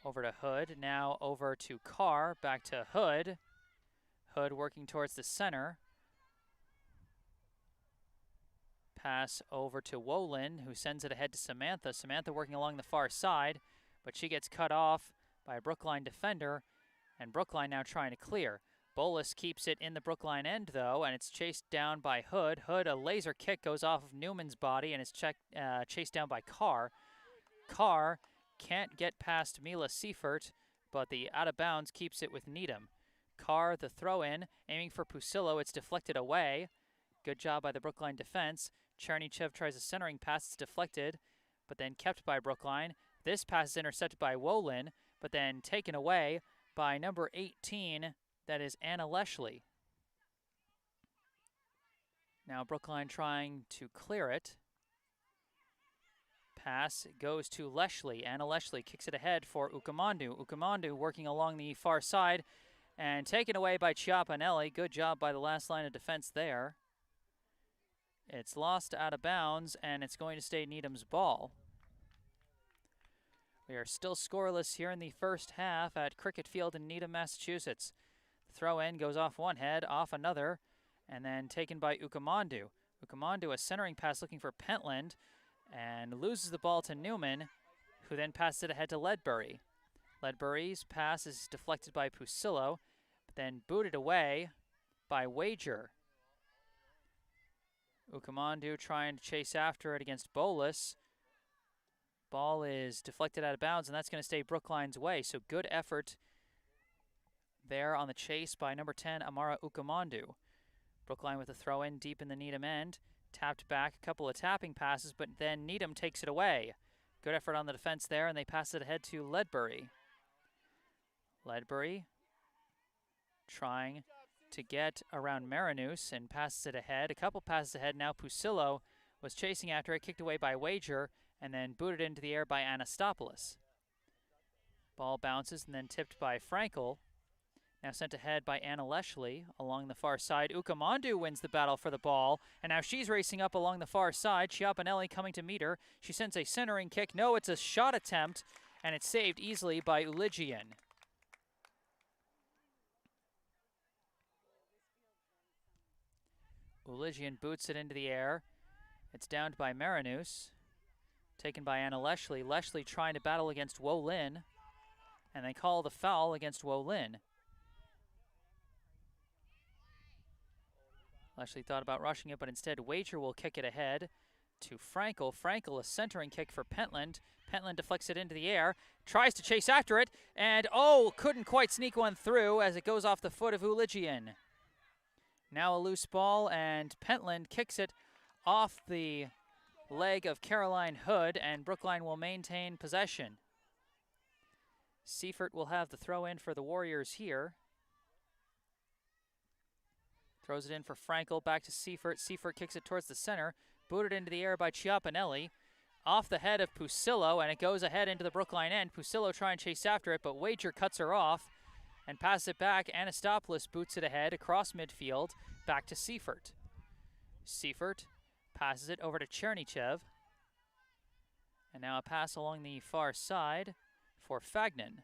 Over to Hood. Now over to Carr. Back to Hood. Hood working towards the center. Pass over to Wolin, who sends it ahead to Samantha. Samantha working along the far side, but she gets cut off by a Brookline defender, and Brookline now trying to clear. Bolus keeps it in the Brookline end, though, and it's chased down by Hood. Hood, a laser kick goes off of Newman's body and is chased down by Carr. Carr can't get past Mila Seifert, but the out of bounds keeps it with Needham. Carr, the throw-in, aiming for Pusillo. It's deflected away. Good job by the Brookline defense. Chernychev tries a centering pass. It's deflected, but then kept by Brookline. This pass is intercepted by Wolin, but then taken away by number 18, that is Anna Leshley. Now Brookline trying to clear it. Pass goes to Leshley. Anna Leshley kicks it ahead for Ukamandu. Ukamandu working along the far side and taken away by Chiapinelli. Good job by the last line of defense there. It's lost out of bounds, and it's going to stay Needham's ball. We are still scoreless here in the first half at Cricket Field in Needham, Massachusetts. The throw-in goes off one head, off another, and then taken by Ukamandu. Ukamandu, a centering pass looking for Pentland, and loses the ball to Newman, who then passes it ahead to Ledbury. Ledbury's pass is deflected by Pusillo, but then booted away by Wager. Ukamandu trying to chase after it against Bolus. Ball is deflected out of bounds, and that's going to stay Brookline's way. So good effort there on the chase by number 10, Amara Ukamandu. Brookline with a throw-in deep in the Needham end. Tapped back, a couple of tapping passes, but then Needham takes it away. Good effort on the defense there, and they pass it ahead to Ledbury. Ledbury trying to get around Marinus and passes it ahead. A couple passes ahead. Now Pusillo was chasing after it, kicked away by Wager, and then booted into the air by Anastopoulos. Ball bounces and then tipped by Frankel. Now sent ahead by Anna Leshley along the far side. Ukamandu wins the battle for the ball, and now she's racing up along the far side. Chiapinelli coming to meet her. She sends a centering kick. No, it's a shot attempt, and it's saved easily by Uligian. Uligian boots it into the air. It's downed by Marinus. Taken by Anna Leshley. Leshley trying to battle against Wolin, and they call the foul against Wolin. Leshley thought about rushing it, but instead Wager will kick it ahead to Frankel. Frankel, a centering kick for Pentland. Pentland deflects it into the air, tries to chase after it, and couldn't quite sneak one through as it goes off the foot of Uligian. Now a loose ball, and Pentland kicks it off the leg of Caroline Hood, and Brookline will maintain possession. Seifert will have the throw-in for the Warriors here. Throws it in for Frankel, back to Seifert. Seifert kicks it towards the center, booted into the air by Chiapinelli. Off the head of Pusillo, and it goes ahead into the Brookline end. Pusillo trying to chase after it, but Wager cuts her off and passes it back. Anastopoulos boots it ahead across midfield, back to Seifert. Seifert passes it over to Chernychev. And now a pass along the far side for Fagnan.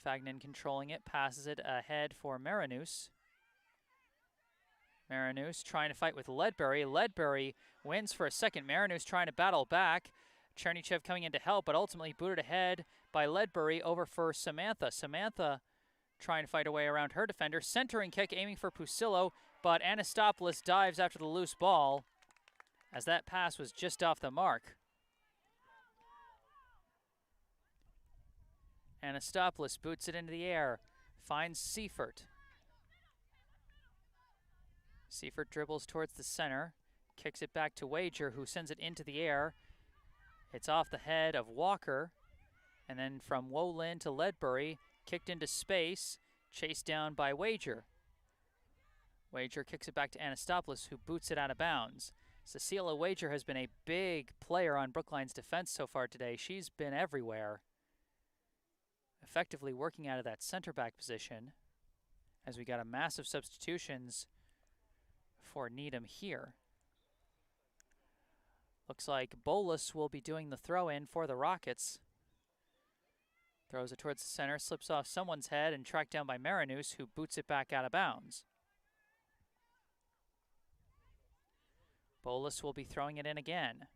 Fagnan controlling it, passes it ahead for Marinus. Marinus trying to fight with Ledbury. Ledbury wins for a second. Marinus trying to battle back. Chernychev coming in to help, but ultimately booted ahead by Ledbury over for Samantha. Samantha trying to fight away around her defender. Centering kick aiming for Pusillo, but Anastopoulos dives after the loose ball as that pass was just off the mark. Anastopoulos boots it into the air, finds Seifert. Seifert dribbles towards the center, kicks it back to Wager, who sends it into the air. It's off the head of Walker, and then from Wolin to Ledbury, kicked into space, chased down by Wager. Wager kicks it back to Anastopoulos, who boots it out of bounds. Cecilia Wager has been a big player on Brookline's defense so far today. She's been everywhere, effectively working out of that center back position, as we got a massive substitutions for Needham here. Looks like Bolus will be doing the throw-in for the Rockets. Throws it towards the center, slips off someone's head, and tracked down by Marinus, who boots it back out of bounds. Bolus will be throwing it in again.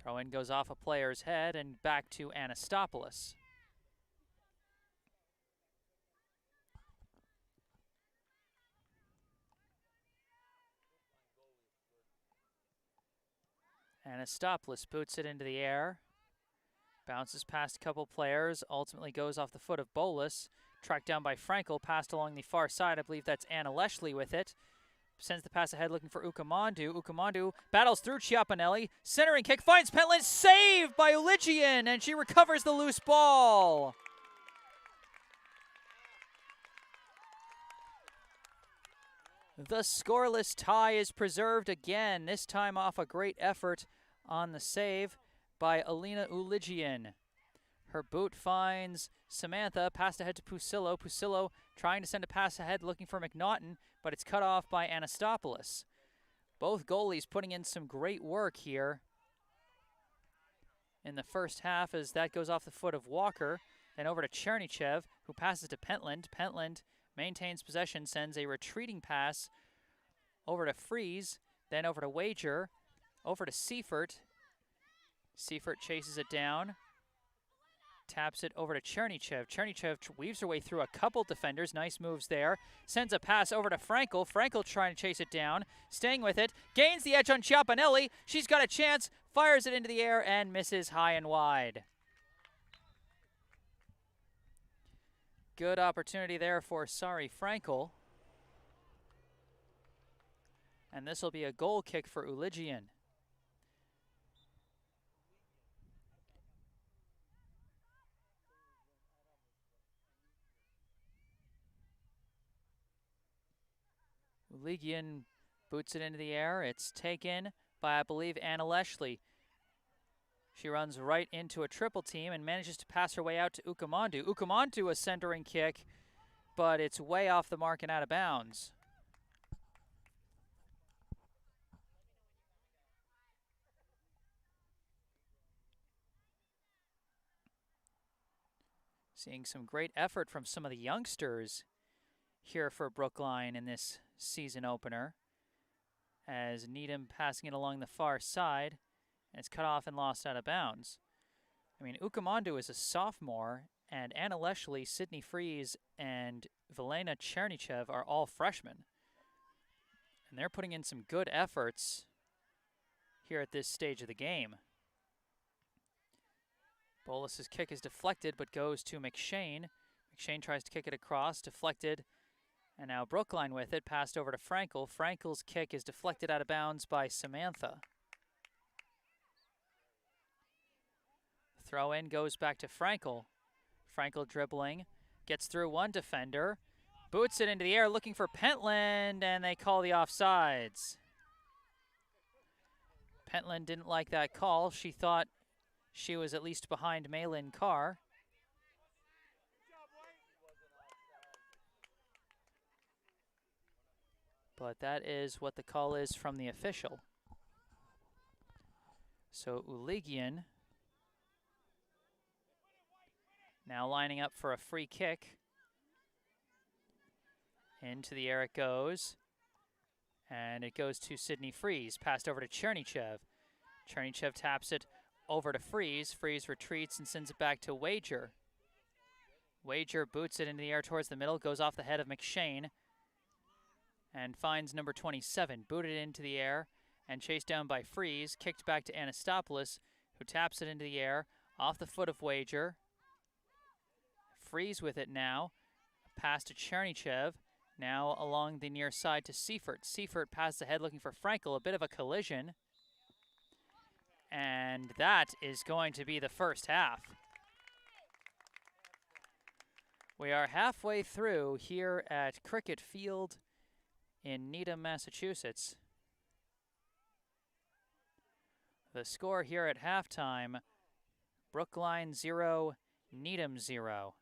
Throw-in goes off a player's head and back to Anastopoulos. Anastopoulos boots it into the air. Bounces past a couple players, ultimately goes off the foot of Bolus. Tracked down by Frankel, passed along the far side. I believe that's Anna Leshley with it. Sends the pass ahead looking for Ukamandu. Ukamandu battles through Chiappanelli. Centering kick finds Pentland. Saved by Uligian, and she recovers the loose ball. The scoreless tie is preserved again, this time off a great effort on the save by Alina Uligian. Her boot finds Samantha, passed ahead to Pusillo. Pusillo trying to send a pass ahead, looking for McNaughton, but it's cut off by Anastopoulos. Both goalies putting in some great work here in the first half as that goes off the foot of Walker. Then over to Chernychev, who passes to Pentland. Pentland maintains possession, sends a retreating pass over to Freeze, then over to Wager, over to Seifert. Seifert chases it down. Taps it over to Chernychev. Chernychev weaves her way through a couple defenders. Nice moves there. Sends a pass over to Frankel. Frankel trying to chase it down. Staying with it. Gains the edge on Chiappanelli. She's got a chance. Fires it into the air and misses high and wide. Good opportunity there for Sari Frankel. And this will be a goal kick for Uligian. Uligian boots it into the air. It's taken by, I believe, Anna Leshley. She runs right into a triple team and manages to pass her way out to Ukamandu. Ukamandu a centering kick, but it's way off the mark and out of bounds. Seeing some great effort from some of the youngsters here for Brookline in this season opener, as Needham passing it along the far side, and it's cut off and lost out of bounds. I mean, Ukamandu is a sophomore, and Anna Leshley, Sydney Freeze, and Velena Chernychev are all freshmen. And they're putting in some good efforts here at this stage of the game. Bolus's kick is deflected, but goes to McShane. McShane tries to kick it across, deflected. And now Brookline with it, passed over to Frankel. Frankel's kick is deflected out of bounds by Samantha. Throw in goes back to Frankel. Frankel dribbling, gets through one defender, boots it into the air looking for Pentland, and they call the offsides. Pentland didn't like that call. She thought she was at least behind Maylin Carr. But that is what the call is from the official. So Uligian now lining up for a free kick. Into the air it goes. And it goes to Sydney Freeze. Passed over to Chernychev. Chernychev taps it over to Freeze. Freeze retreats and sends it back to Wager. Wager boots it into the air towards the middle. Goes off the head of McShane. And finds number 27, booted into the air and chased down by Freeze, kicked back to Anastopoulos, who taps it into the air, off the foot of Wager. Freeze with it now, pass to Chernychev. Now along the near side to Seifert. Seifert passes ahead looking for Frankel. A bit of a collision. And that is going to be the first half. We are halfway through here at Cricket Field in Needham, Massachusetts. The score here at halftime, Brookline 0, Needham 0.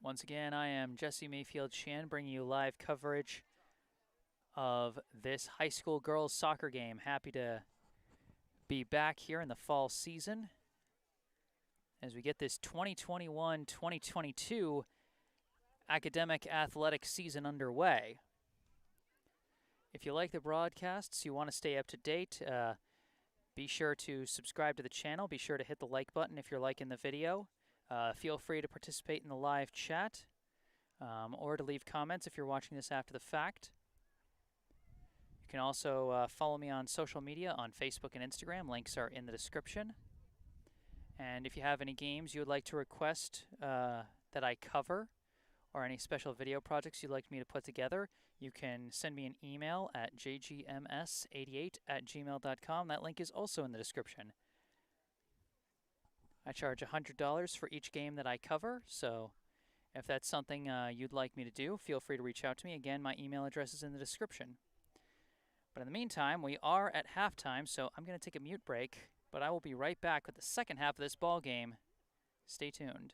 Once again, I am Jesse Mayfield-Sheehan, bringing you live coverage of this high school girls soccer game. Happy to be back here in the fall season as we get this 2021-2022 academic athletic season underway. If you like the broadcasts, you want to stay up to date, be sure to subscribe to the channel. Be sure to hit the like button if you're liking the video. Feel free to participate in the live chat or to leave comments if you're watching this after the fact. You can also follow me on social media on Facebook and Instagram. Links are in the description. And if you have any games you would like to request that I cover or any special video projects you'd like me to put together, you can send me an email at jgms88@gmail.com. That link is also in the description. I charge $100 for each game that I cover, so if that's something you'd like me to do, feel free to reach out to me. Again, my email address is in the description. But in the meantime, we are at halftime, so I'm going to take a mute break, but I will be right back with the second half of this ball game. Stay tuned.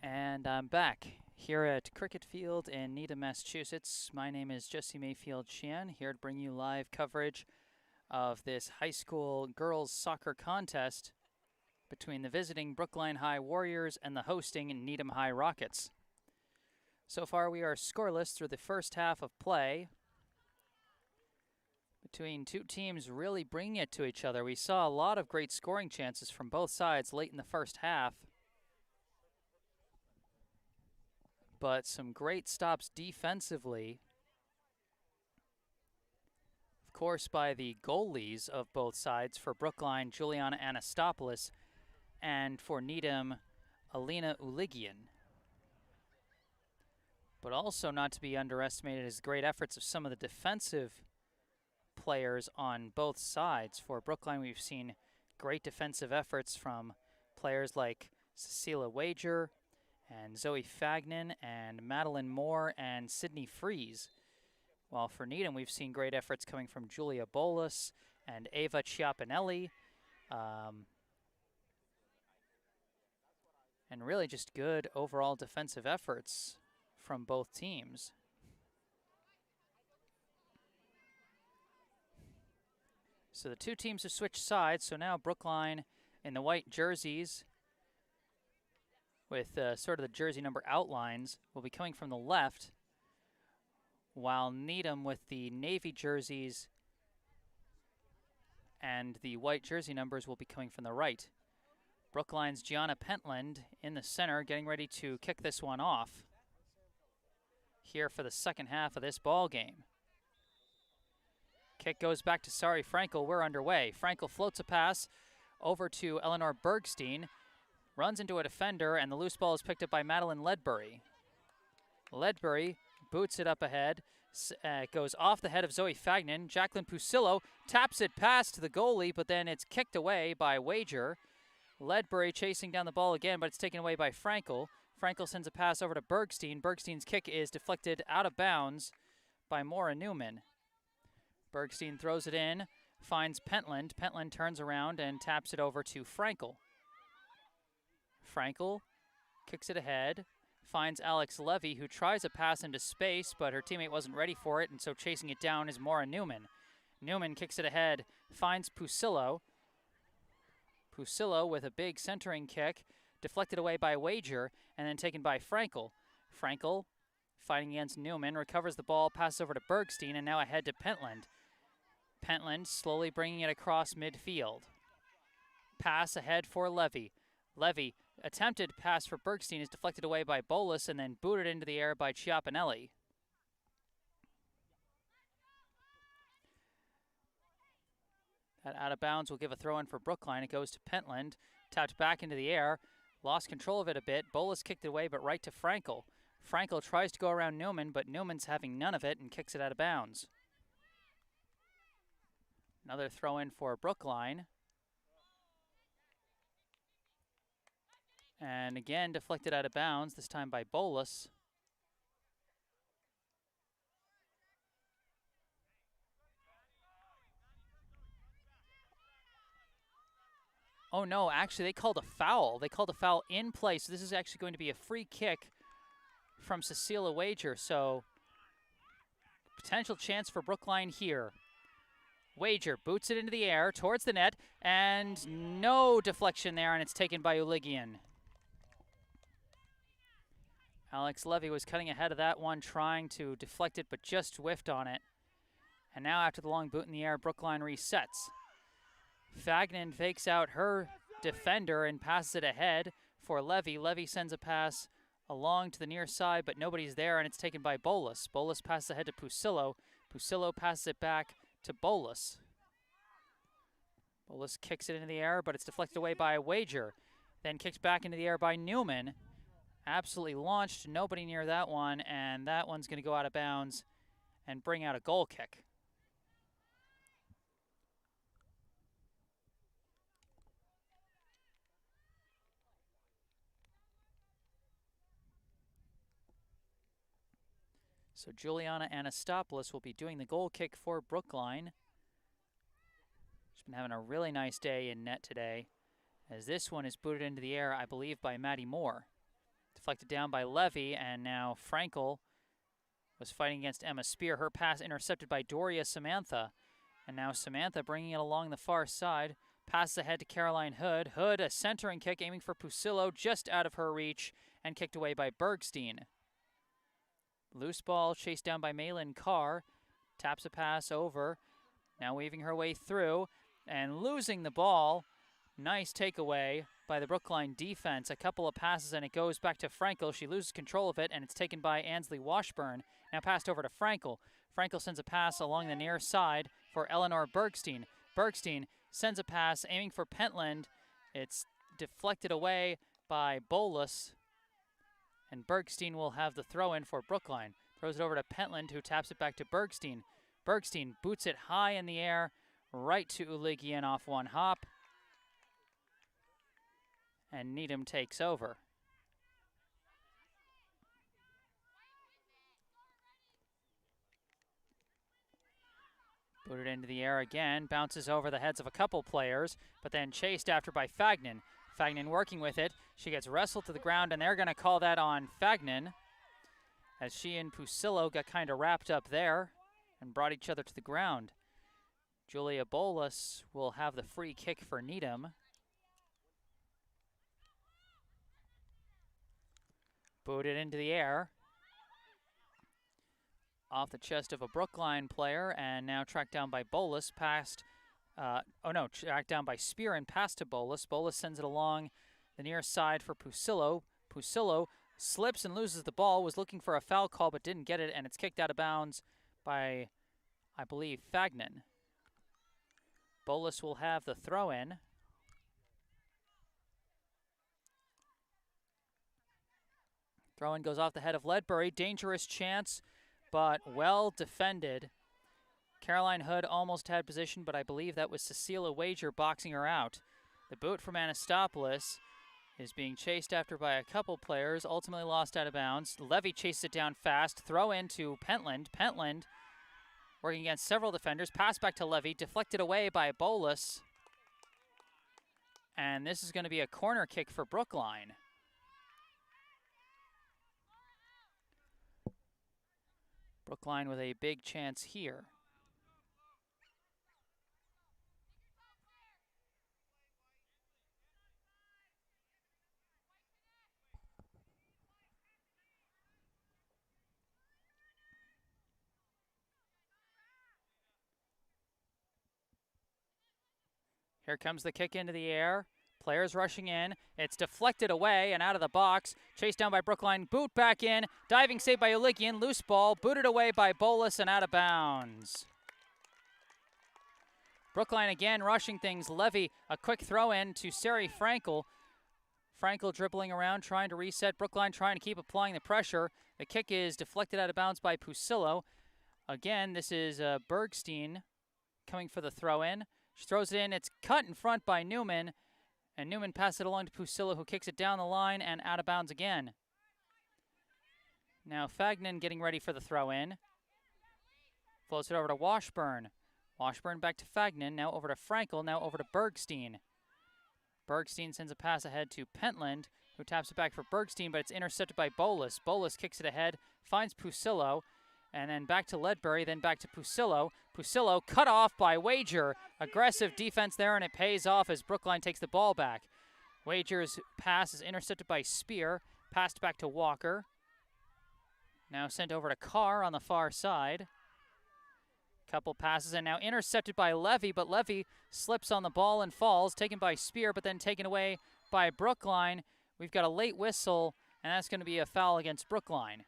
And I'm back here at Cricket Field in Needham, Massachusetts. My name is Jesse Mayfield-Sheehan, here to bring you live coverage of this high school girls soccer contest between the visiting Brookline High Warriors and the hosting Needham High Rockets. So far we are scoreless through the first half of play, between two teams really bringing it to each other. We saw a lot of great scoring chances from both sides late in the first half, but some great stops defensively, of course, by the goalies of both sides. For Brookline, Juliana Anastopoulos, and for Needham, Alina Uligian. But also not to be underestimated is great efforts of some of the defensive players on both sides. For Brookline, we've seen great defensive efforts from players like Cecilia Wager and Zoe Fagnan and Madeline Moore and Sydney Fries. While for Needham, we've seen great efforts coming from Julia Bolas and Ava Chiapinelli. And really just good overall defensive efforts from both teams. So the two teams have switched sides, so now Brookline in the white jerseys with sort of the jersey number outlines will be coming from the left, while Needham with the navy jerseys and the white jersey numbers will be coming from the right. Brookline's Gianna Pentland in the center, getting ready to kick this one off here for the second half of this ball game. Kick goes back to Sari Frankel. We're underway. Frankel floats a pass over to Eleanor Bergstein, runs into a defender, and the loose ball is picked up by Madeline Ledbury. Ledbury boots it up ahead. Goes off the head of Zoe Fagnan. Jacqueline Pusillo taps it past the goalie, but then it's kicked away by Wager. Ledbury chasing down the ball again, but it's taken away by Frankel. Frankel sends a pass over to Bergstein. Bergstein's kick is deflected out of bounds by Maura Newman. Bergstein throws it in, finds Pentland. Pentland turns around and taps it over to Frankel. Frankel kicks it ahead, finds Alex Levy, who tries a pass into space, but her teammate wasn't ready for it, and so chasing it down is Maura Newman. Newman kicks it ahead, finds Pusillo. Pusillo with a big centering kick, deflected away by Wager, and then taken by Frankel. Frankel, fighting against Newman, recovers the ball, passes over to Bergstein, and now ahead to Pentland. Pentland slowly bringing it across midfield. Pass ahead for Levy. Levy, attempted pass for Bergstein is deflected away by Bolas and then booted into the air by Chiapinelli. That out of bounds will give a throw in for Brookline. It goes to Pentland, tapped back into the air, lost control of it a bit. Bolas kicked it away, but right to Frankel. Frankel tries to go around Newman, but Newman's having none of it and kicks it out of bounds. Another throw in for Brookline. And again, deflected out of bounds, this time by Bolas. Oh no, actually they called a foul. They called a foul in play, so this is actually going to be a free kick from Cecilia Wager. So potential chance for Brookline here. Wager boots it into the air towards the net, and no deflection there, and it's taken by Uligian. Alex Levy was cutting ahead of that one, trying to deflect it, but just whiffed on it. And now after the long boot in the air, Brookline resets. Fagnan fakes out her defender and passes it ahead for Levy. Levy sends a pass along to the near side, but nobody's there, and it's taken by Bolas. Bolas passes ahead to Pusillo. Pusillo passes it back to Bolas. Bolas kicks it into the air, but it's deflected away by Wager. Then kicked back into the air by Newman. Absolutely launched, nobody near that one, and that one's going to go out of bounds and bring out a goal kick. So Juliana Anastopoulos will be doing the goal kick for Brookline. She's been having a really nice day in net today, as this one is booted into the air, I believe, by Maddie Moore. Deflected down by Levy, and now Frankel was fighting against Emma Spear. Her pass intercepted by Doria Samantha. And now Samantha bringing it along the far side. Passes ahead to Caroline Hood. Hood, a centering kick, aiming for Pusillo, just out of her reach, and kicked away by Bergstein. Loose ball chased down by Malin Carr. Taps a pass over. Now weaving her way through and losing the ball. Nice takeaway by the Brookline defense. A couple of passes and it goes back to Frankel. She loses control of it and it's taken by Ansley Washburn. Now passed over to Frankel. Frankel sends a pass along the near side for Eleanor Bergstein. Bergstein sends a pass aiming for Pentland. It's deflected away by Bolus. And Bergstein will have the throw in for Brookline. Throws it over to Pentland, who taps it back to Bergstein. Bergstein boots it high in the air, right to Uligian off one hop. And Needham takes over. Booted into the air again, bounces over the heads of a couple players, but then chased after by Fagnan. Fagnan working with it. She gets wrestled to the ground, and they're going to call that on Fagnan, as she and Pusillo got kind of wrapped up there and brought each other to the ground. Julia Bolus will have the free kick for Needham. Booted into the air. Off the chest of a Brookline player, and now tracked down by Bolus, tracked down by Spear and passed to Bolus. Bolus sends it along the near side for Pusillo. Pusillo slips and loses the ball, was looking for a foul call but didn't get it, and it's kicked out of bounds by, I believe, Fagnan. Bolus will have the throw-in. Throw-in goes off the head of Ledbury. Dangerous chance, but well defended. Caroline Hood almost had position, but I believe that was Cecilia Wager boxing her out. The boot from Anastopoulos is being chased after by a couple players, ultimately lost out of bounds. Levy chases it down fast. Throw in to Pentland. Pentland working against several defenders. Pass back to Levy, deflected away by Bolus. And this is going to be a corner kick for Brookline. Brookline with a big chance here. Here comes the kick into the air. Players rushing in. It's deflected away and out of the box. Chased down by Brookline. Boot back in. Diving save by Uligian. Loose ball. Booted away by Bolus and out of bounds. Brookline again rushing things. Levy, a quick throw in to Sari Frankel. Frankel dribbling around, trying to reset. Brookline trying to keep applying the pressure. The kick is deflected out of bounds by Pusillo. Again, this is Bergstein coming for the throw in. She throws it in. It's cut in front by Newman. And Newman passes it along to Pusillo, who kicks it down the line and out of bounds again. Now Fagnan getting ready for the throw-in. Floats it over to Washburn. Washburn back to Fagnan, now over to Frankel, now over to Bergstein. Bergstein sends a pass ahead to Pentland, who taps it back for Bergstein, but it's intercepted by Bolus. Bolus kicks it ahead, finds Pusillo, and then back to Ledbury, then back to Pusillo. Pusillo cut off by Wager. Aggressive defense there, and it pays off as Brookline takes the ball back. Wager's pass is intercepted by Spear. Passed back to Walker. Now sent over to Carr on the far side. Couple passes, and now intercepted by Levy, but Levy slips on the ball and falls. Taken by Spear, but then taken away by Brookline. We've got a late whistle, and that's going to be a foul against Brookline.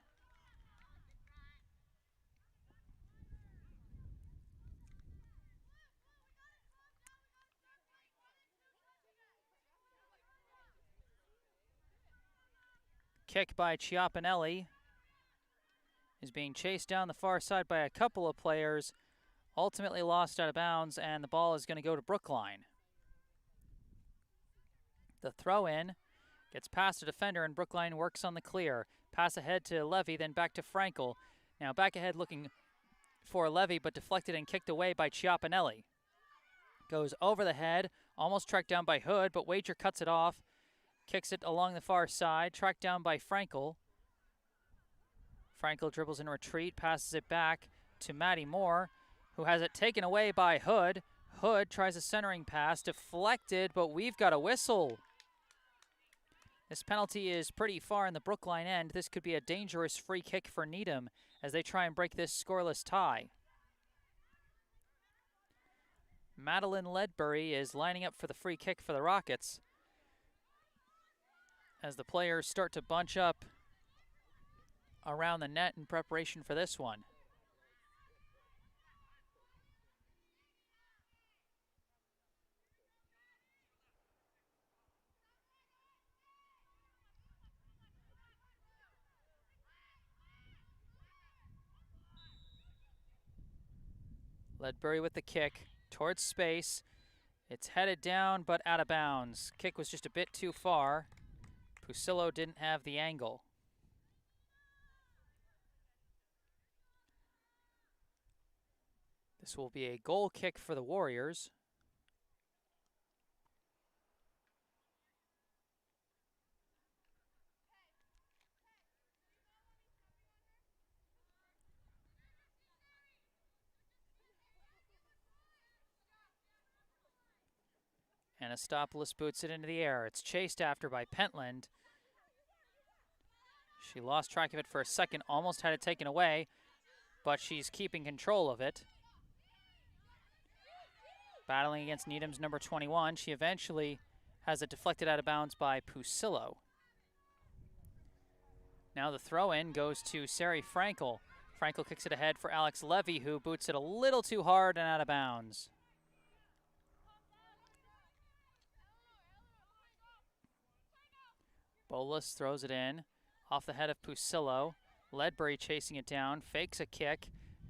Kick by Chiapinelli is being chased down the far side by a couple of players, ultimately lost out of bounds, and the ball is going to go to Brookline. The throw-in gets past a defender, and Brookline works on the clear. Pass ahead to Levy, then back to Frankel. Now back ahead looking for Levy, but deflected and kicked away by Chiapinelli. Goes over the head, almost tracked down by Hood, but Wager cuts it off. Kicks it along the far side, tracked down by Frankel. Frankel dribbles in retreat, passes it back to Maddie Moore, who has it taken away by Hood. Hood tries a centering pass, deflected, but we've got a whistle. This penalty is pretty far in the Brookline end. This could be a dangerous free kick for Needham as they try and break this scoreless tie. Madeline Ledbury is lining up for the free kick for the Rockets as the players start to bunch up around the net in preparation for this one. Ledbury with the kick towards space. It's headed down but out of bounds. Kick was just a bit too far. Pusillo didn't have the angle. This will be a goal kick for the Warriors. Anastopoulos boots it into the air. It's chased after by Pentland. She lost track of it for a second, almost had it taken away, but she's keeping control of it. Battling against Needham's number 21. She eventually has it deflected out of bounds by Pusillo. Now the throw-in goes to Sari Frankel. Frankel kicks it ahead for Alex Levy, who boots it a little too hard and out of bounds. Bolus throws it in, off the head of Pusillo. Ledbury chasing it down, fakes a kick,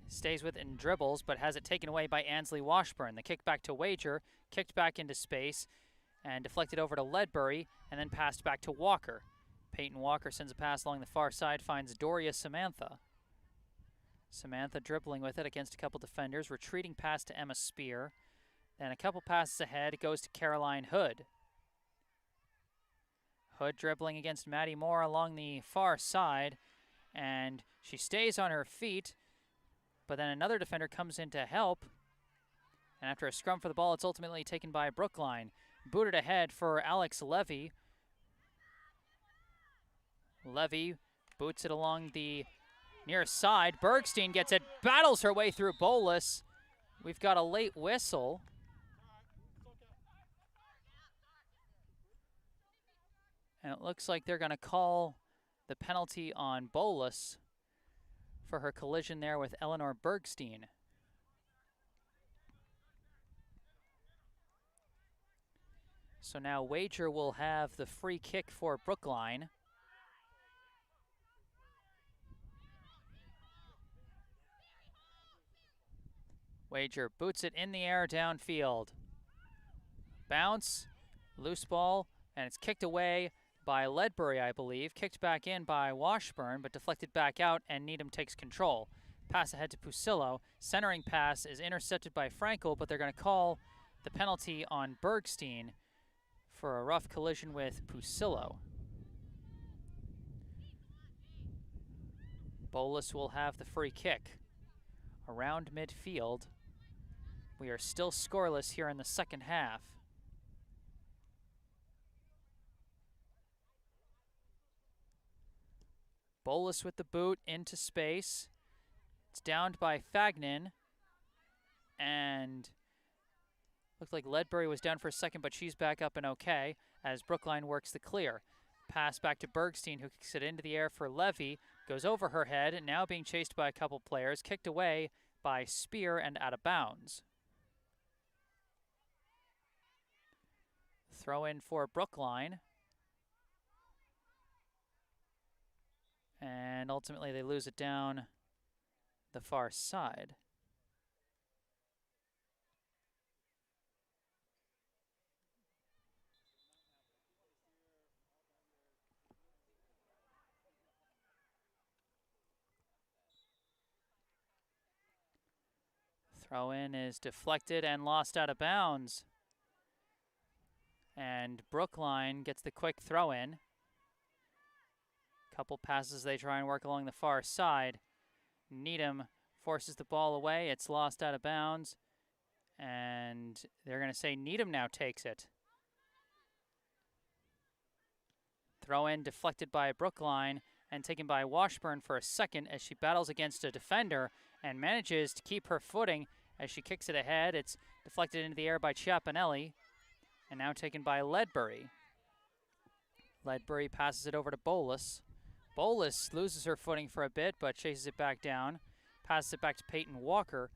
stays with it and dribbles, but has it taken away by Ansley Washburn. The kick back to Wager, kicked back into space, and deflected over to Ledbury, and then passed back to Walker. Peyton Walker sends a pass along the far side, finds Doria Samantha. Samantha dribbling with it against a couple defenders, retreating pass to Emma Spear. Then a couple passes ahead, it goes to Caroline Hood. Hood dribbling against Maddie Moore along the far side, and she stays on her feet, but then another defender comes in to help, and after a scrum for the ball, it's ultimately taken by Brookline. Booted ahead for Alex Levy. Levy boots it along the near side. Bergstein gets it, battles her way through Bolus. We've got a late whistle. And it looks like they're going to call the penalty on Bolus for her collision there with Eleanor Bergstein. So now Wager will have the free kick for Brookline. Wager boots it in the air downfield. Bounce, loose ball, and it's kicked away by Ledbury, I believe. Kicked back in by Washburn, but deflected back out, and Needham takes control. Pass ahead to Pusillo. Centering pass is intercepted by Frankel, but they're going to call the penalty on Bergstein for a rough collision with Pusillo. Bolus will have the free kick. Around midfield. We are still scoreless here in the second half. Bolus with the boot into space. It's downed by Fagnan. And looked like Ledbury was down for a second, but she's back up and okay as Brookline works the clear. Pass back to Bergstein, who kicks it into the air for Levy. Goes over her head, and now being chased by a couple players. Kicked away by Spear and out of bounds. Throw in for Brookline. And ultimately they lose it down the far side. Throw in is deflected and lost out of bounds. And Brookline gets the quick throw in. Couple passes they try and work along the far side. Needham forces the ball away. It's lost out of bounds. And they're going to say Needham now takes it. Throw in deflected by Brookline and taken by Washburn for a second as she battles against a defender and manages to keep her footing as she kicks it ahead. It's deflected into the air by Chiapinelli and now taken by Ledbury. Ledbury passes it over to Bolus. Bolus loses her footing for a bit but chases it back down. Passes it back to Peyton Walker.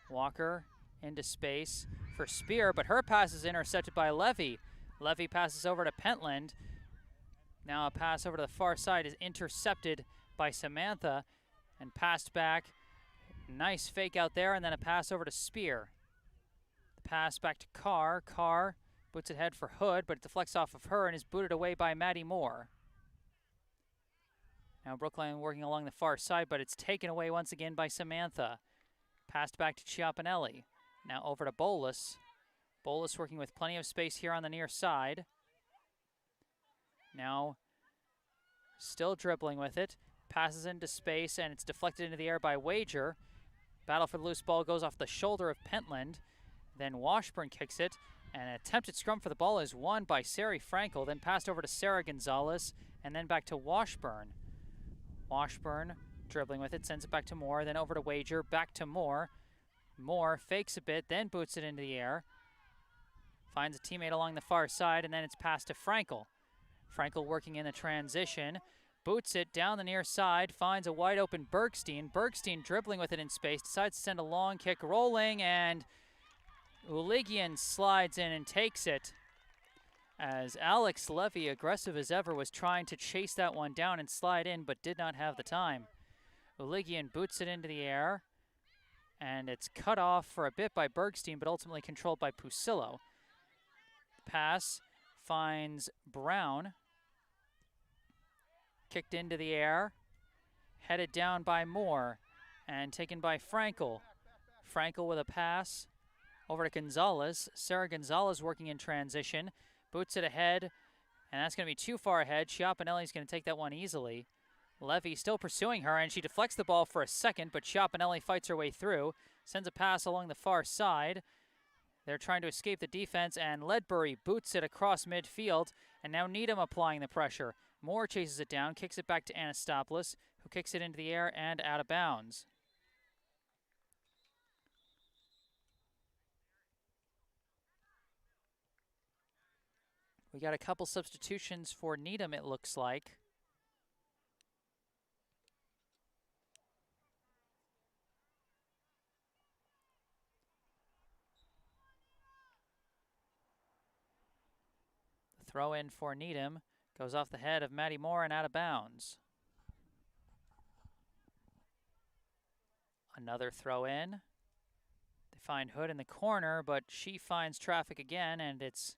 Walker into space for Spear, but her pass is intercepted by Levy. Levy passes over to Pentland. Now a pass over to the far side is intercepted by Samantha and passed back. Nice fake out there, and then a pass over to Spear. The pass back to Carr. Carr boots it head for Hood, but it deflects off of her and is booted away by Maddie Moore. Now Brookline working along the far side, but it's taken away once again by Samantha. Passed back to Chiapinelli. Now over to Bolus. Bolus working with plenty of space here on the near side. Now still dribbling with it. Passes into space, and it's deflected into the air by Wager. Battle for the loose ball goes off the shoulder of Pentland. Then Washburn kicks it, and an attempted scrum for the ball is won by Sari Frankel, then passed over to Sarah Gonzalez, and then back to Washburn. Washburn dribbling with it, sends it back to Moore, then over to Wager, back to Moore. Moore fakes a bit, then boots it into the air. Finds a teammate along the far side, and then it's passed to Frankel. Frankel working in the transition. Boots it down the near side, finds a wide open Bergstein. Bergstein dribbling with it in space, decides to send a long kick rolling, and Uligian slides in and takes it. As Alex Levy, aggressive as ever, was trying to chase that one down and slide in, but did not have the time. Uligian boots it into the air, and it's cut off for a bit by Bergstein, but ultimately controlled by Pusillo. Pass finds Brown. Kicked into the air, headed down by Moore, and taken by Frankel. Frankel with a pass over to Gonzalez. Sarah Gonzalez working in transition, boots it ahead, and that's going to be too far ahead. Chiapinelli's going to take that one easily. Levy still pursuing her, and she deflects the ball for a second, but Chiapinelli fights her way through, sends a pass along the far side. They're trying to escape the defense, and Ledbury boots it across midfield, and now Needham applying the pressure. Moore chases it down, kicks it back to Anastopoulos, who kicks it into the air and out of bounds. We got a couple substitutions for Needham, it looks like. The throw in for Needham goes off the head of Maddie Moore and out of bounds. Another throw in. They find Hood in the corner, but she finds traffic again, and it's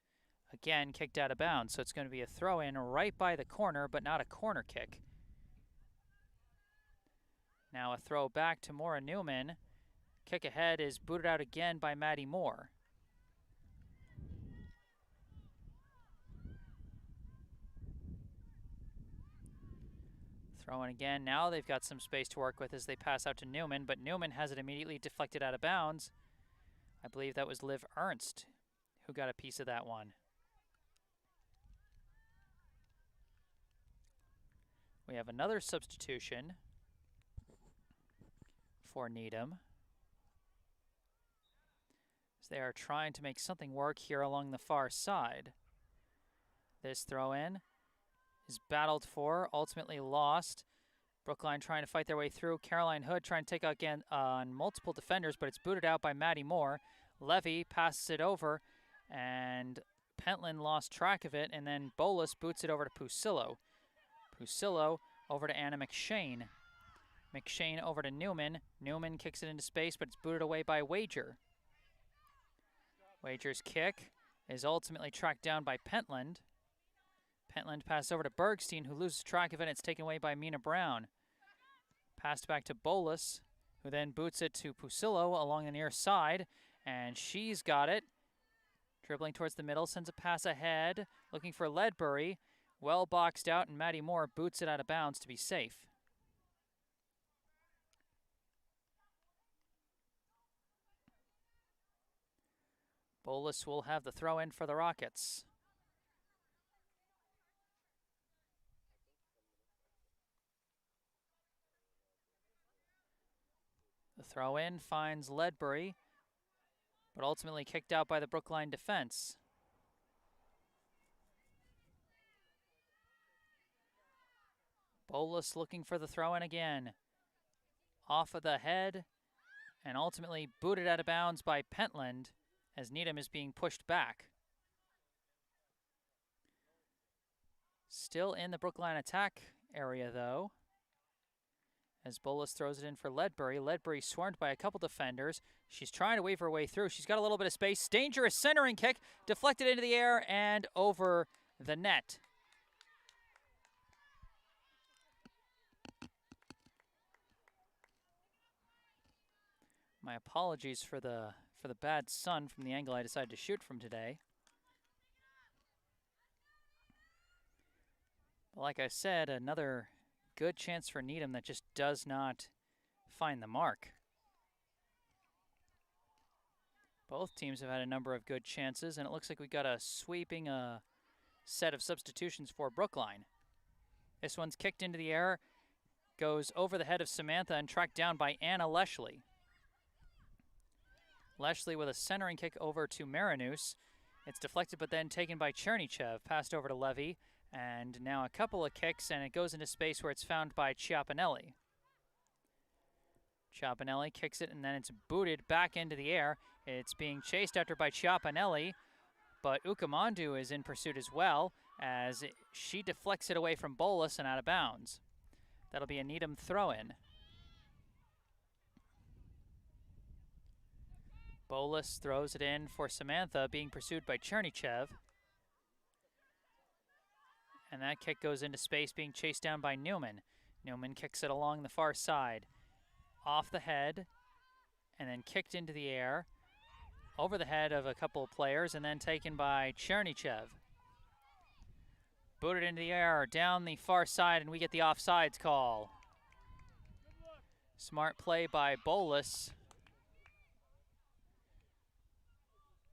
again kicked out of bounds. So it's going to be a throw in right by the corner, but not a corner kick. Now a throw back to Maura Newman. Kick ahead is booted out again by Maddie Moore. Throw in again. Now they've got some space to work with as they pass out to Newman, but Newman has it immediately deflected out of bounds. I believe that was Liv Ernst who got a piece of that one. We have another substitution for Needham, as they are trying to make something work here along the far side. This throw in is battled for, ultimately lost. Brookline trying to fight their way through. Caroline Hood trying to take out again on multiple defenders, but it's booted out by Maddie Moore. Levy passes it over, and Pentland lost track of it, and then Bolus boots it over to Pusillo. Pusillo over to Anna McShane. McShane over to Newman. Newman kicks it into space, but it's booted away by Wager. Wager's kick is ultimately tracked down by Pentland. Pentland passes over to Bergstein, who loses track of it. It's taken away by Mina Brown. Passed back to Bolus, who then boots it to Pusillo along the near side, and she's got it. Dribbling towards the middle, sends a pass ahead, looking for Ledbury. Well boxed out, and Maddie Moore boots it out of bounds to be safe. Bolus will have the throw in for the Rockets. The throw in finds Ledbury, but ultimately kicked out by the Brookline defense. Bolus looking for the throw in again. Off of the head, and ultimately booted out of bounds by Pentland as Needham is being pushed back. Still in the Brookline attack area though, as Bolus throws it in for Ledbury. Ledbury swarmed by a couple defenders. She's trying to weave her way through. She's got a little bit of space. Dangerous centering kick, deflected into the air and over the net. My apologies for the bad sun from the angle I decided to shoot from today. But like I said, another good chance for Needham that just does not find the mark. Both teams have had a number of good chances, and it looks like we got a sweeping set of substitutions for Brookline. This one's kicked into the air, goes over the head of Samantha and tracked down by Anna Leshley. Leshley with a centering kick over to Marinus. It's deflected but then taken by Chernychev, passed over to Levy, and now a couple of kicks and it goes into space where it's found by Chiapinelli. Chiapinelli kicks it and then it's booted back into the air. It's being chased after by Chiapinelli, but Ukamandu is in pursuit as well as she deflects it away from Bolus and out of bounds. That'll be a Needham throw-in. Bolus throws it in for Samantha, being pursued by Chernychev. And that kick goes into space, being chased down by Newman. Newman kicks it along the far side. Off the head, and then kicked into the air. Over the head of a couple of players, and then taken by Chernychev. Booted into the air, down the far side, and we get the offsides call. Smart play by Bolus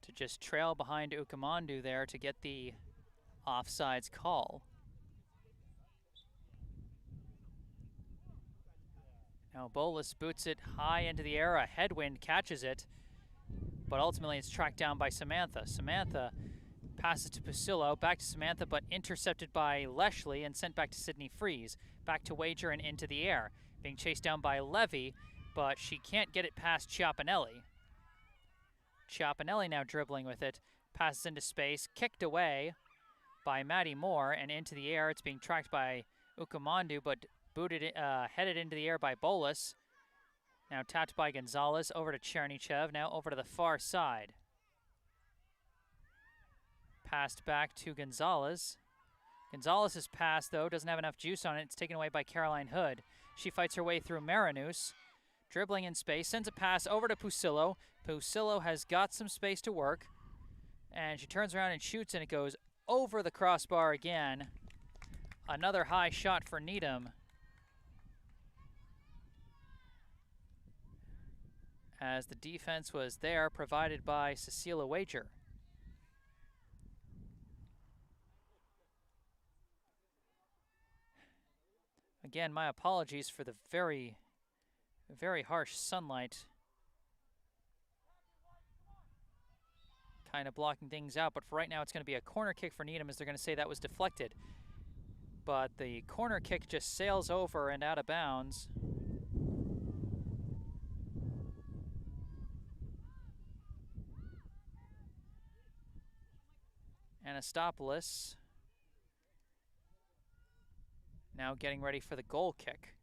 to just trail behind Ukamandu there to get the offsides call. Now Bolus boots it high into the air, a headwind catches it, but ultimately it's tracked down by Samantha. Samantha passes to Pusillo, back to Samantha, but intercepted by Leshley and sent back to Sydney Freeze. Back to Wager and into the air, being chased down by Levy, but she can't get it past Chiapinelli. Chiapinelli now dribbling with it, passes into space, kicked away by Maddie Moore and into the air. It's being tracked by Ukamandu, but booted, headed into the air by Bolus. Now tapped by Gonzalez, over to Chernychev, now over to the far side. Passed back to Gonzalez. Gonzalez's pass, though, doesn't have enough juice on it. It's taken away by Caroline Hood. She fights her way through Marinus. Dribbling in space, sends a pass over to Pusillo. Pusillo has got some space to work. And she turns around and shoots, and it goes over the crossbar again. Another high shot for Needham. As the defense was there, provided by Cecilia Wager. Again, my apologies for the very harsh sunlight kind of blocking things out, but for right now it's going to be a corner kick for Needham, as they're going to say that was deflected. But the corner kick just sails over and out of bounds. Anastopoulos now getting ready for the goal kick.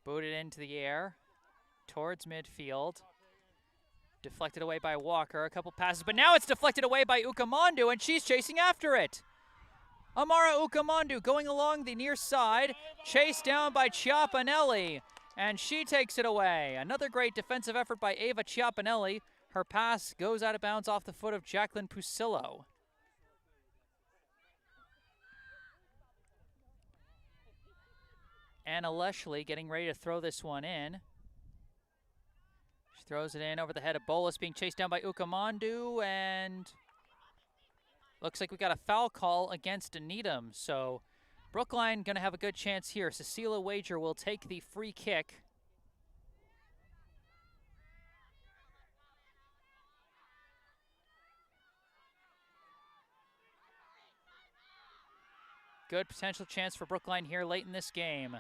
Booted into the air towards midfield. Deflected away by Walker, a couple passes, but now it's deflected away by Ukamandu, and she's chasing after it. Amara Ukamandu going along the near side, chased down by Chiapinelli, and she takes it away. Another great defensive effort by Ava Chiapinelli, Her pass goes out of bounds off the foot of Jacqueline Pusillo. Anna Leshley getting ready to throw this one in. She throws it in over the head of Bolas, being chased down by Ukamandu, and looks like we got a foul call against Needham. So Brookline going to have a good chance here. Cecilia Wager will take the free kick. Good potential chance for Brookline here late in this game.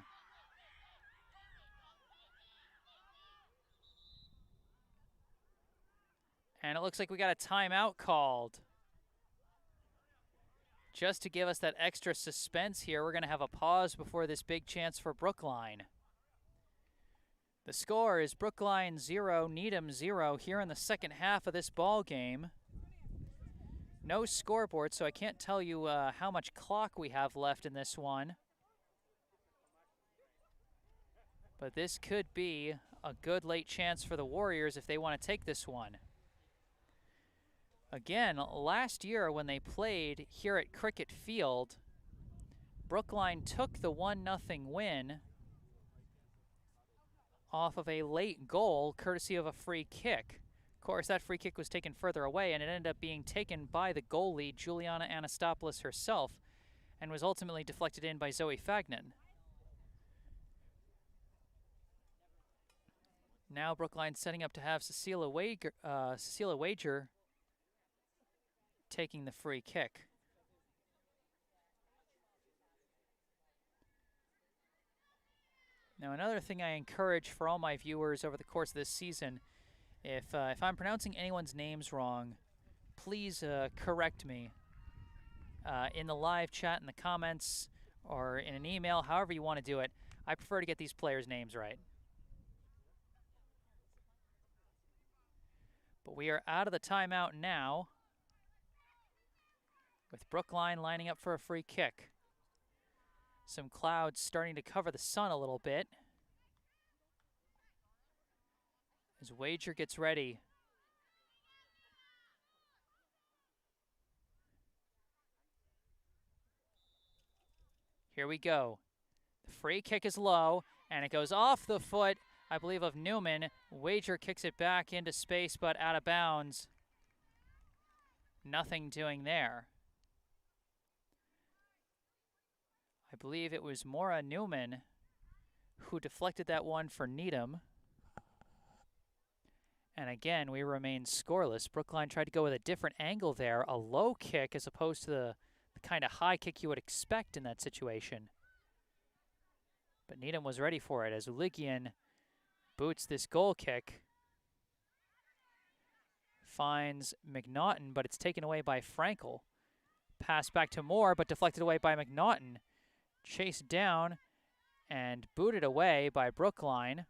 And it looks like we got a timeout called. Just to give us that extra suspense here, we're going to have a pause before this big chance for Brookline. The score is Brookline 0, Needham 0 here in the second half of this ball game. No scoreboard, so I can't tell you how much clock we have left in this one. But this could be a good late chance for the Warriors if they want to take this one. Again, last year when they played here at Cricket Field, Brookline took the 1-0 win off of a late goal courtesy of a free kick. Of course, that free kick was taken further away, and it ended up being taken by the goalie, Juliana Anastopoulos herself, and was ultimately deflected in by Zoe Fagnan. Now Brookline setting up to have Cecilia Wager taking the free kick. Now, another thing I encourage for all my viewers over the course of this season, if I'm pronouncing anyone's names wrong, please correct me in the live chat, in the comments, or in an email, however you want to do it. I prefer to get these players' names right. But we are out of the timeout now, with Brookline lining up for a free kick. Some clouds starting to cover the sun a little bit. As Wager gets ready. Here we go. The free kick is low, and it goes off the foot, I believe, of Newman. Wager kicks it back into space, but out of bounds. Nothing doing there. I believe it was Maura Newman who deflected that one for Needham. And again, we remain scoreless. Brookline tried to go with a different angle there, a low kick as opposed to the kind of high kick you would expect in that situation. But Needham was ready for it as Uligian boots this goal kick. Finds McNaughton, but it's taken away by Frankel. Pass back to Moore, but deflected away by McNaughton. Chased down and booted away by Brookline.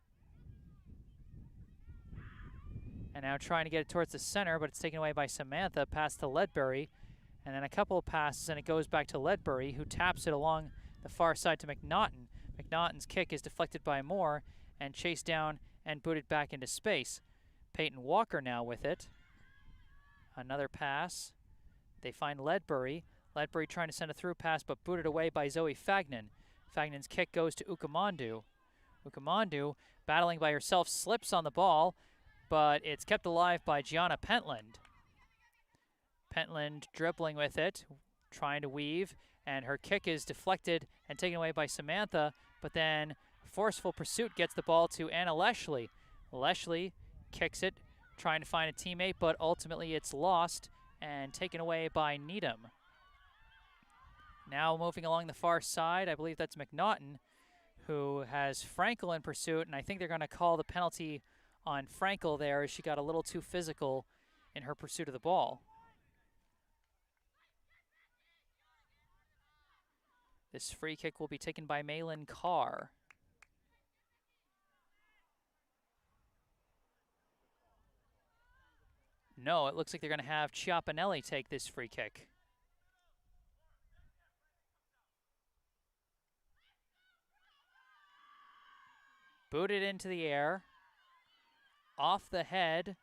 And now trying to get it towards the center, but it's taken away by Samantha. Pass to Ledbury. And then a couple of passes, and it goes back to Ledbury, who taps it along the far side to McNaughton. McNaughton's kick is deflected by Moore and chased down and booted back into space. Peyton Walker now with it. Another pass. They find Ledbury. Ledbury trying to send a through pass, but booted away by Zoe Fagnan. Fagnan's kick goes to Ukamandu. Ukamandu, battling by herself, slips on the ball, but it's kept alive by Gianna Pentland. Pentland dribbling with it, trying to weave, and her kick is deflected and taken away by Samantha, but then forceful pursuit gets the ball to Anna Leshley. Leshley kicks it, trying to find a teammate, but ultimately it's lost and taken away by Needham. Now moving along the far side, I believe that's McNaughton, who has Frankel in pursuit, and I think they're going to call the penalty on Frankel there as she got a little too physical in her pursuit of the ball. This free kick will be taken by Malin Carr. No, it looks like they're going to have Chiapinelli take this free kick. Booted into the air, off the head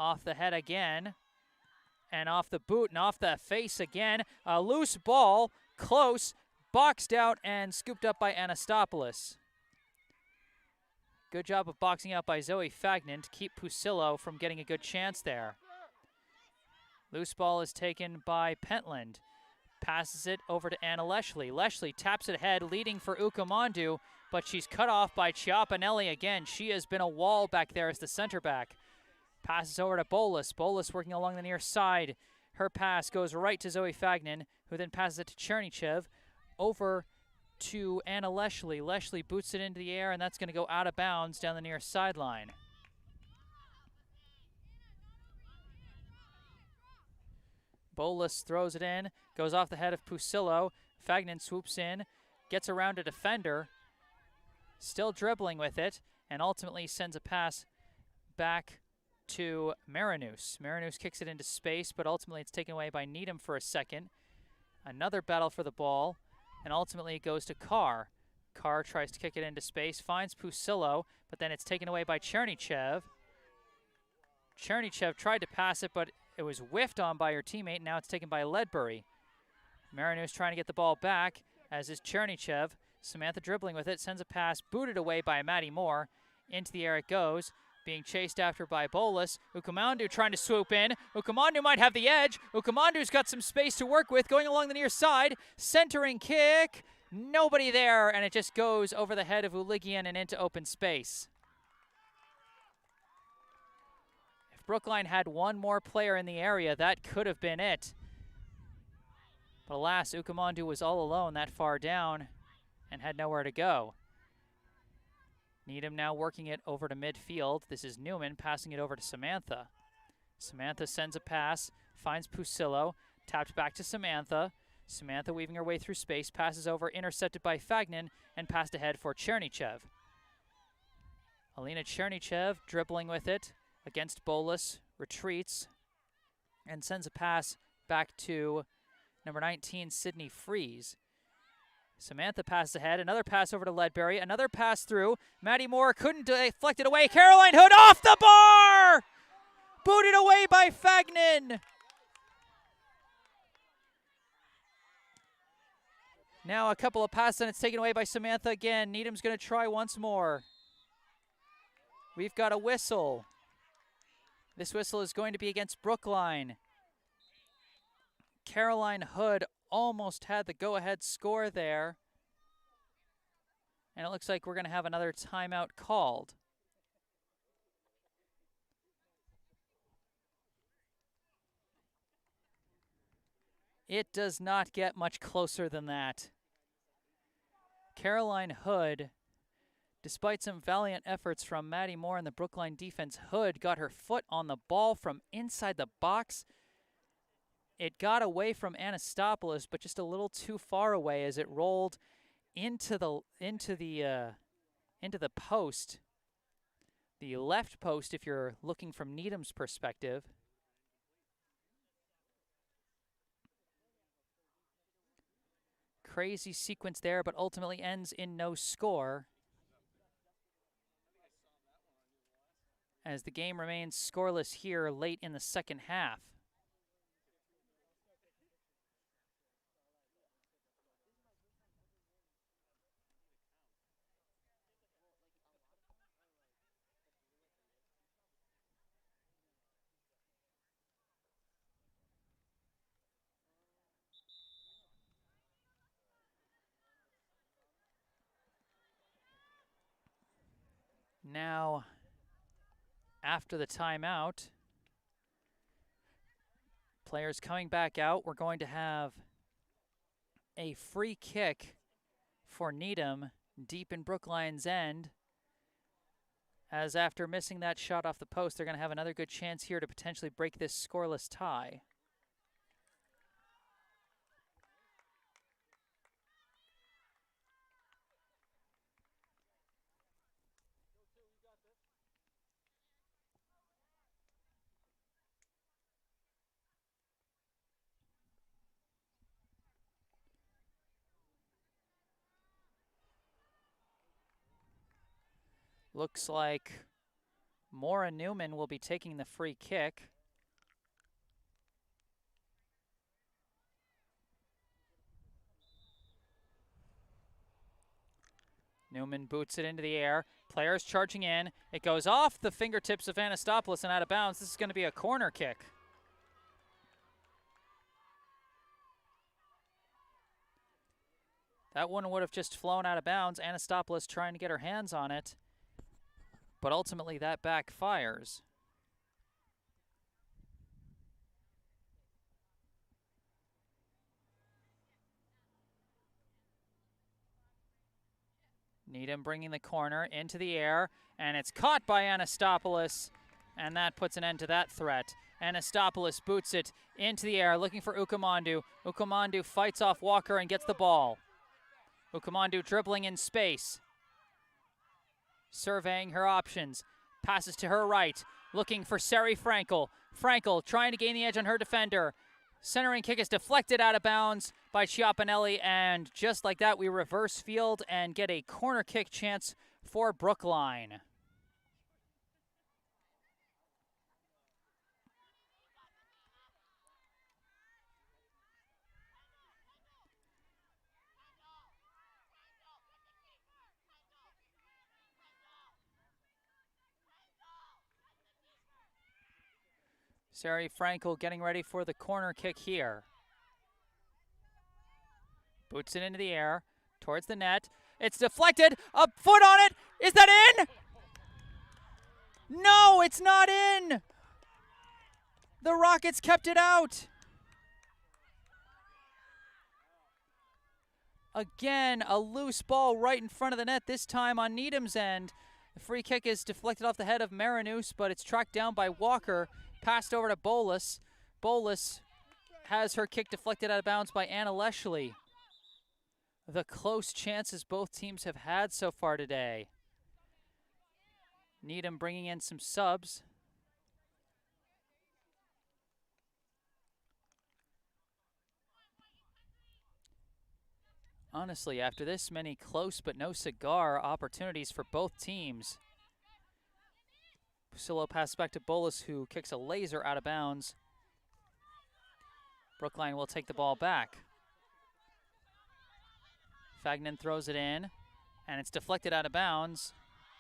Off the head again. And off the boot and off the face again. A loose ball, close, boxed out and scooped up by Anastopoulos. Good job of boxing out by Zoe Fagnan to keep Pusillo from getting a good chance there. Loose ball is taken by Pentland. Passes it over to Anna Leshley. Leshley taps it ahead, leading for Ukamandu, but she's cut off by Chiapinelli again. She has been a wall back there as the center back. Passes over to Bolas. Bolas working along the near side. Her pass goes right to Zoe Fagnan, who then passes it to Chernychev. Over to Anna Leshley. Leshley boots it into the air, and that's going to go out of bounds down the near sideline. Bolas throws it in, goes off the head of Pusillo. Fagnan swoops in, gets around a defender, still dribbling with it, and ultimately sends a pass back to Marinus. Marinus kicks it into space, but ultimately it's taken away by Needham for a second. Another battle for the ball, and ultimately it goes to Carr. Carr tries to kick it into space, finds Pusillo, but then it's taken away by Chernychev. Chernychev tried to pass it, but it was whiffed on by her teammate, and now it's taken by Ledbury. Marinus trying to get the ball back, as is Chernychev. Samantha dribbling with it, sends a pass, booted away by Maddie Moore. Into the air it goes, being chased after by Bolas. Ukamandu trying to swoop in. Ukamandu might have the edge. Ukamandu's got some space to work with, going along the near side. Centering kick, nobody there, and it just goes over the head of Uligian and into open space. If Brookline had one more player in the area, that could have been it. But alas, Ukamandu was all alone that far down and had nowhere to go. Needham now working it over to midfield. This is Newman passing it over to Samantha. Samantha sends a pass, finds Pusillo, tapped back to Samantha. Samantha weaving her way through space, passes over, intercepted by Fagnan, and passed ahead for Chernychev. Alina Chernychev dribbling with it against Bolas, retreats, and sends a pass back to number 19, Sydney Freeze. Samantha passes ahead, another pass over to Ledbury, another pass through. Maddie Moore couldn't deflect it away. Caroline Hood off the bar! Booted away by Fagnan. Now a couple of passes, and it's taken away by Samantha again. Needham's going to try once more. We've got a whistle. This whistle is going to be against Brookline. Caroline Hood almost had the go-ahead score there. And it looks like we're going to have another timeout called. It does not get much closer than that. Caroline Hood, despite some valiant efforts from Maddie Moore and the Brookline defense, Hood got her foot on the ball from inside the box. It got away from Anastopoulos, but just a little too far away as it rolled into the post, the left post if you're looking from Needham's perspective. Crazy sequence there, but ultimately ends in no score, as the game remains scoreless here late in the second half. Now, after the timeout, players coming back out, we're going to have a free kick for Needham deep in Brookline's end, as after missing that shot off the post, they're going to have another good chance here to potentially break this scoreless tie. Looks like Maura Newman will be taking the free kick. Newman boots it into the air. Players charging in. It goes off the fingertips of Anastopoulos and out of bounds. This is going to be a corner kick. That one would have just flown out of bounds. Anastopoulos trying to get her hands on it. But ultimately that backfires. Needham bringing the corner into the air, and it's caught by Anastopoulos, and that puts an end to that threat. Anastopoulos boots it into the air, looking for Ukamandu. Ukamandu fights off Walker and gets the ball. Ukamandu dribbling in space, surveying her options, passes to her right, looking for Sari Frankel. Frankel trying to gain the edge on her defender. Centering kick is deflected out of bounds by Chiapinelli, and just like that, we reverse field and get a corner kick chance for Brookline. Sari Frankel getting ready for the corner kick here. Boots it into the air, towards the net. It's deflected, a foot on it. Is that in? No, it's not in. The Rockets kept it out. Again, a loose ball right in front of the net, this time on Needham's end. The free kick is deflected off the head of Marinus, but it's tracked down by Walker. Passed over to Bolus. Bolus has her kick deflected out of bounds by Anna Leshley. The close chances both teams have had so far today. Needham bringing in some subs. Honestly, after this many close but no cigar opportunities for both teams, Pusilo passes back to Bolus, who kicks a laser out of bounds. Brookline will take the ball back. Fagnan throws it in, and it's deflected out of bounds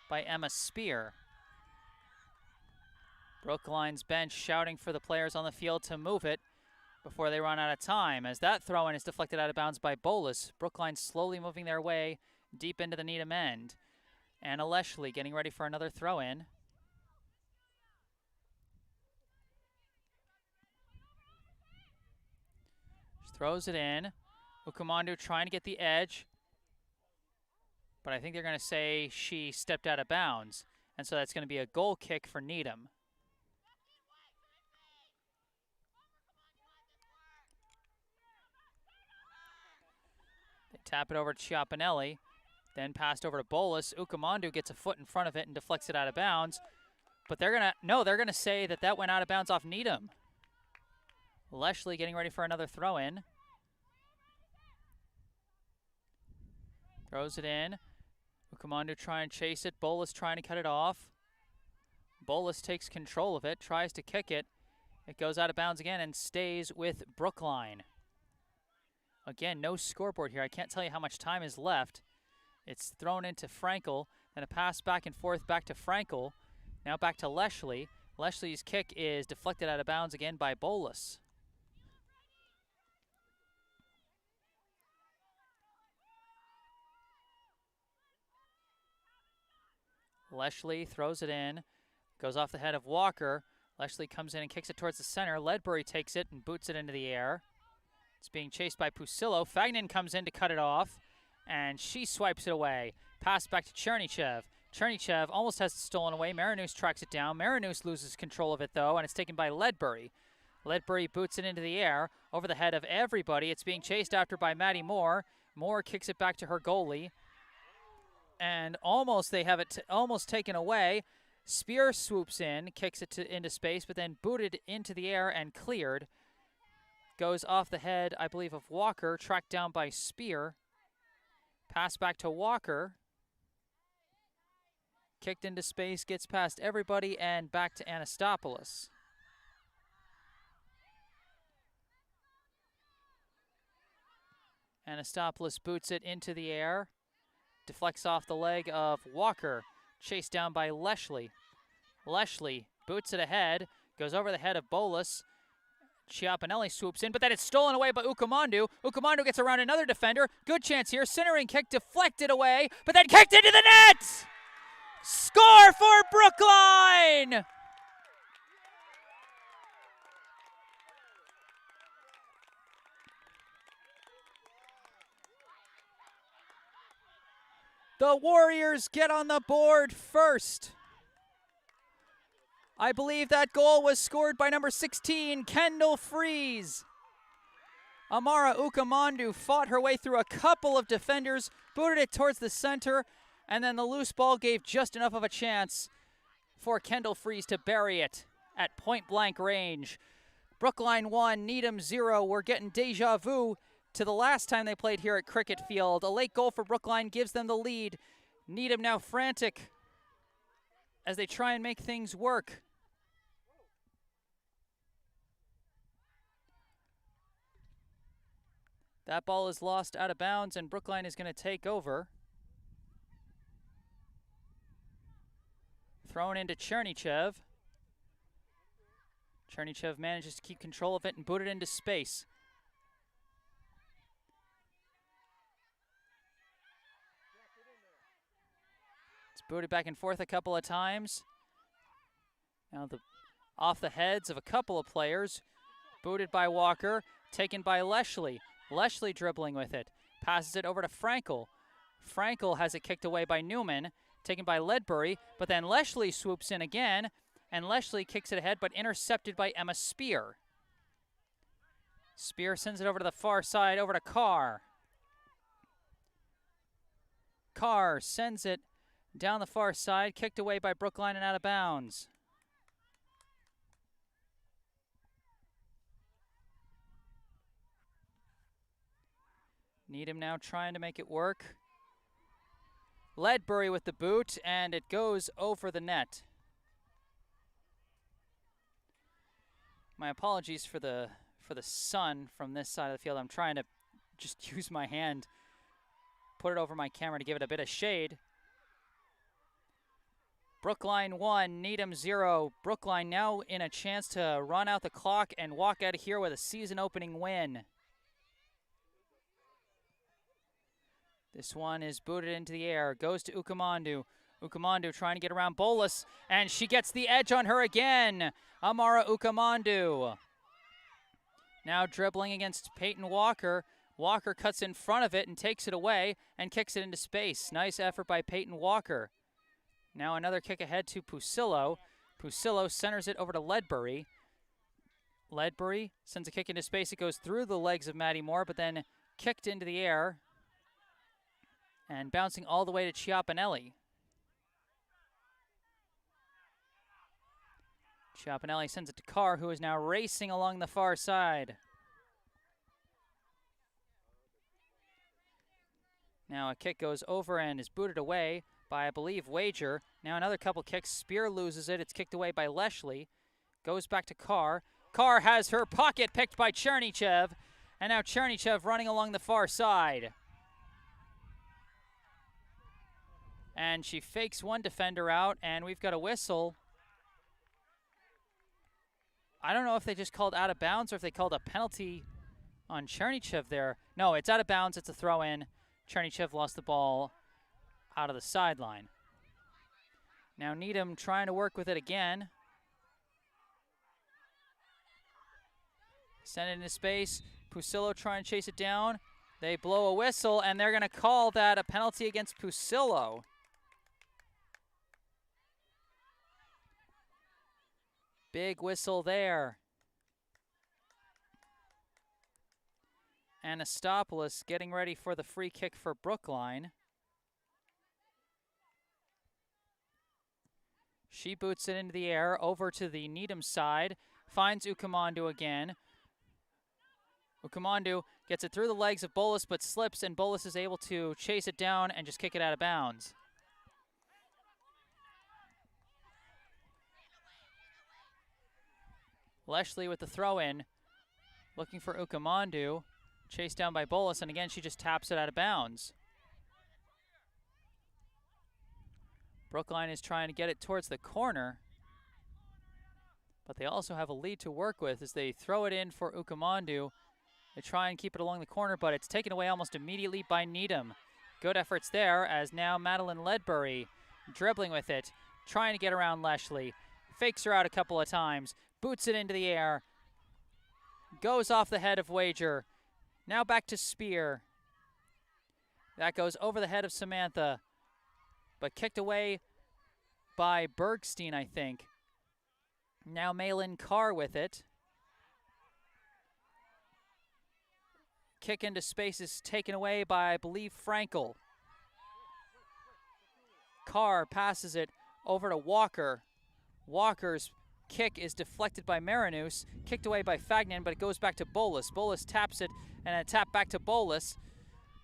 by Emma Spear. Brookline's bench shouting for the players on the field to move it before they run out of time, as that throw-in is deflected out of bounds by Bolus. Brookline slowly moving their way deep into the Needham end. Anna Leshley getting ready for another throw-in. Throws it in. Ukamandu trying to get the edge, but I think they're going to say she stepped out of bounds, and so that's going to be a goal kick for Needham. They tap it over to Chiapinelli, then passed over to Bolus. Ukamandu gets a foot in front of it and deflects it out of bounds, but they're going to say that that went out of bounds off Needham. Leshley getting ready for another throw-in. Throws it in. Ukamandu trying to chase it. Bolus trying to cut it off. Bolus takes control of it, tries to kick it. It goes out of bounds again and stays with Brookline. Again, no scoreboard here. I can't tell you how much time is left. It's thrown into Frankel, then a pass back and forth back to Frankel. Now back to Leshley. Leshley's kick is deflected out of bounds again by Bolus. Leshley throws it in, goes off the head of Walker. Leshley comes in and kicks it towards the center. Ledbury takes it and boots it into the air. It's being chased by Pusilo. Fagnan comes in to cut it off, and she swipes it away. Pass back to Chernychev. Chernychev almost has it stolen away. Marinus tracks it down. Marinus loses control of it, though, and it's taken by Ledbury. Ledbury boots it into the air over the head of everybody. It's being chased after by Maddie Moore. Moore kicks it back to her goalie. And almost they have it almost taken away. Spear swoops in, kicks it into space, but then booted into the air and cleared. Goes off the head, I believe, of Walker, tracked down by Spear. Pass back to Walker. Kicked into space, gets past everybody, and back to Anastopoulos. Anastopoulos boots it into the air. Deflects off the leg of Walker. Chased down by Leshley. Leshley boots it ahead. Goes over the head of Bolus. Chiapinelli swoops in, but then it's stolen away by Ukamandu. Ukamandu gets around another defender. Good chance here. Centering kick deflected away, but then kicked into the net! Score for Brookline! The Warriors get on the board first. I believe that goal was scored by number 16, Kendall Freeze. Amara Ukamandu fought her way through a couple of defenders, booted it towards the center, and then the loose ball gave just enough of a chance for Kendall Freeze to bury it at point-blank range. Brookline 1, Needham 0. We're getting deja vu to the last time they played here at Cricket Field. A late goal for Brookline gives them the lead. Needham now frantic as they try and make things work. That ball is lost out of bounds, and Brookline is going to take over. Thrown into Chernychev. Chernychev manages to keep control of it and boot it into space. It's booted back and forth a couple of times. Now off the heads of a couple of players. Booted by Walker, taken by Leshley. Leshley dribbling with it. Passes it over to Frankel. Frankel has it kicked away by Newman. Taken by Ledbury, but then Leshley swoops in again, and Leshley kicks it ahead, but intercepted by Emma Spear. Spear sends it over to the far side, over to Carr. Carr sends it down the far side, kicked away by Brookline and out of bounds. Needham now trying to make it work. Ledbury with the boot, and it goes over the net. My apologies for the sun from this side of the field. I'm trying to just use my hand, put it over my camera to give it a bit of shade. Brookline 1, Needham 0. Brookline now in a chance to run out the clock and walk out of here with a season-opening win. This one is booted into the air, goes to Ukamandu. Ukamandu trying to get around Bolus, and she gets the edge on her again. Amara Ukamandu. Now dribbling against Peyton Walker. Walker cuts in front of it and takes it away and kicks it into space. Nice effort by Peyton Walker. Now another kick ahead to Pusillo. Pusillo centers it over to Ledbury. Ledbury sends a kick into space. It goes through the legs of Maddie Moore, but then kicked into the air and bouncing all the way to Chiapinelli. Chiapinelli sends it to Carr, who is now racing along the far side. Now a kick goes over and is booted away by, I believe, Wager. Now another couple kicks. Spear loses it. It's kicked away by Leshley. Goes back to Carr. Carr has her pocket picked by Chernychev. And now Chernychev running along the far side. And she fakes one defender out, and we've got a whistle. I don't know if they just called out of bounds or if they called a penalty on Chernychev there. No, it's out of bounds. It's a throw-in. Chernychev lost the ball out of the sideline. Now Needham trying to work with it again. Send it into space. Pusillo trying to chase it down. They blow a whistle, and they're going to call that a penalty against Pusillo. Big whistle there. Anastopoulos getting ready for the free kick for Brookline. She boots it into the air over to the Needham side. Finds Ukamandu again. Ukamandu gets it through the legs of Bolus but slips, and Bolus is able to chase it down and just kick it out of bounds. Leshley with the throw-in, looking for Ukamandu. Chased down by Bolus, and again, she just taps it out of bounds. Brookline is trying to get it towards the corner, but they also have a lead to work with as they throw it in for Ukamandu. They try and keep it along the corner, but it's taken away almost immediately by Needham. Good efforts there, as now Madeline Ledbury dribbling with it, trying to get around Leshley. Fakes her out a couple of times, boots it into the air, goes off the head of Wager. Now back to Spear. That goes over the head of Samantha, but kicked away by Bergstein, I think. Now Malin Carr with it. Kick into space is taken away by, I believe, Frankel. Carr passes it over to Walker. Walker's kick is deflected by Marinus, kicked away by Fagnan, but it goes back to Bolus. Bolus taps it, and a tap back to Bolus.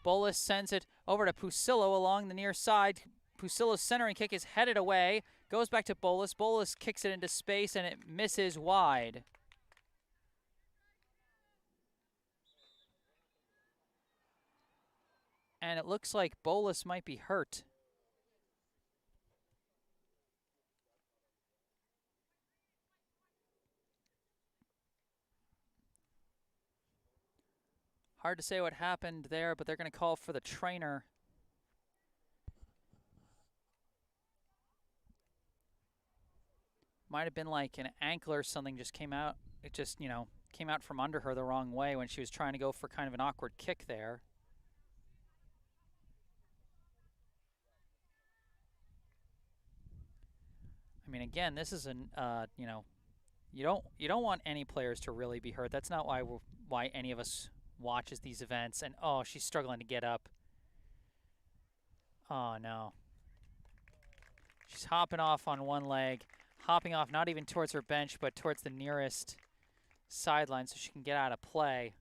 Bolus sends it over to Pusillo along the near side. Pusillo's centering kick is headed away, goes back to Bolus. Bolus kicks it into space, and it misses wide. And it looks like Bolus might be hurt. Hard to say what happened there, but they're going to call for the trainer. Might have been like an ankle or something just came out. It just, came out from under her the wrong way when she was trying to go for kind of an awkward kick there. I mean, again, this is an, you don't want any players to really be hurt. That's not why any of us watches these events. And oh, she's struggling to get up. Oh no. She's hopping off on one leg, hopping off not even towards her bench, but towards the nearest sideline so she can get out of play.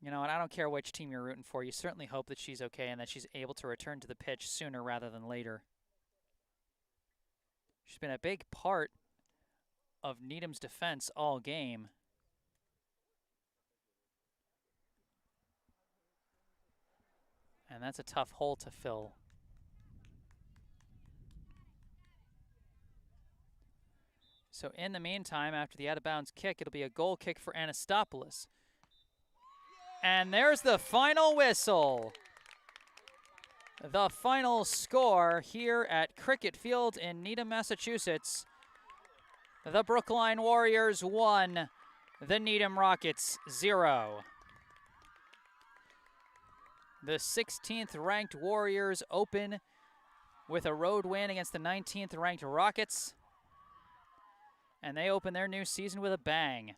And I don't care which team you're rooting for. You certainly hope that she's okay and that she's able to return to the pitch sooner rather than later. She's been a big part of Needham's defense all game. And that's a tough hole to fill. So in the meantime, after the out-of-bounds kick, it'll be a goal kick for Anastopoulos. And there's the final whistle. The final score here at Cricket Field in Needham, Massachusetts. The Brookline Warriors 1, the Needham Rockets 0. The 16th ranked Warriors open with a road win against the 19th ranked Rockets. And they open their new season with a bang.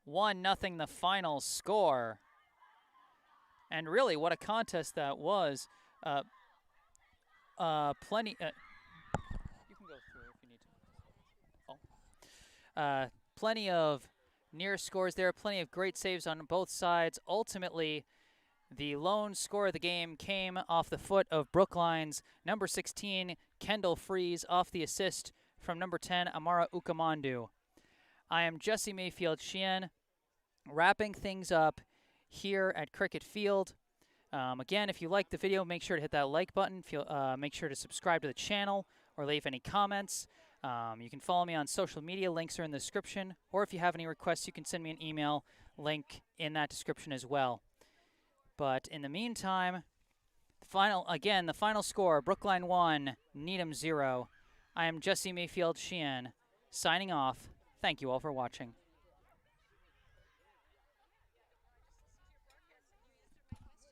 1-0 the final score. And really, what a contest that was. You can go through if you need to. Plenty of near scores there, plenty of great saves on both sides. Ultimately, the lone score of the game came off the foot of Brookline's number 16, Kendall Freeze, off the assist from number 10, Amara Ukamandu. I am Jesse Mayfield-Sheehan, wrapping things up here at Cricket Field. Again, if you liked the video, make sure to hit that like button. Make sure to subscribe to the channel or leave any comments. You can follow me on social media. Links are in the description. Or if you have any requests, you can send me an email. Link in that description as well. But in the meantime, the final score, Brookline 1, Needham 0. I am Jesse Mayfield-Sheehan, signing off. Thank you all for watching.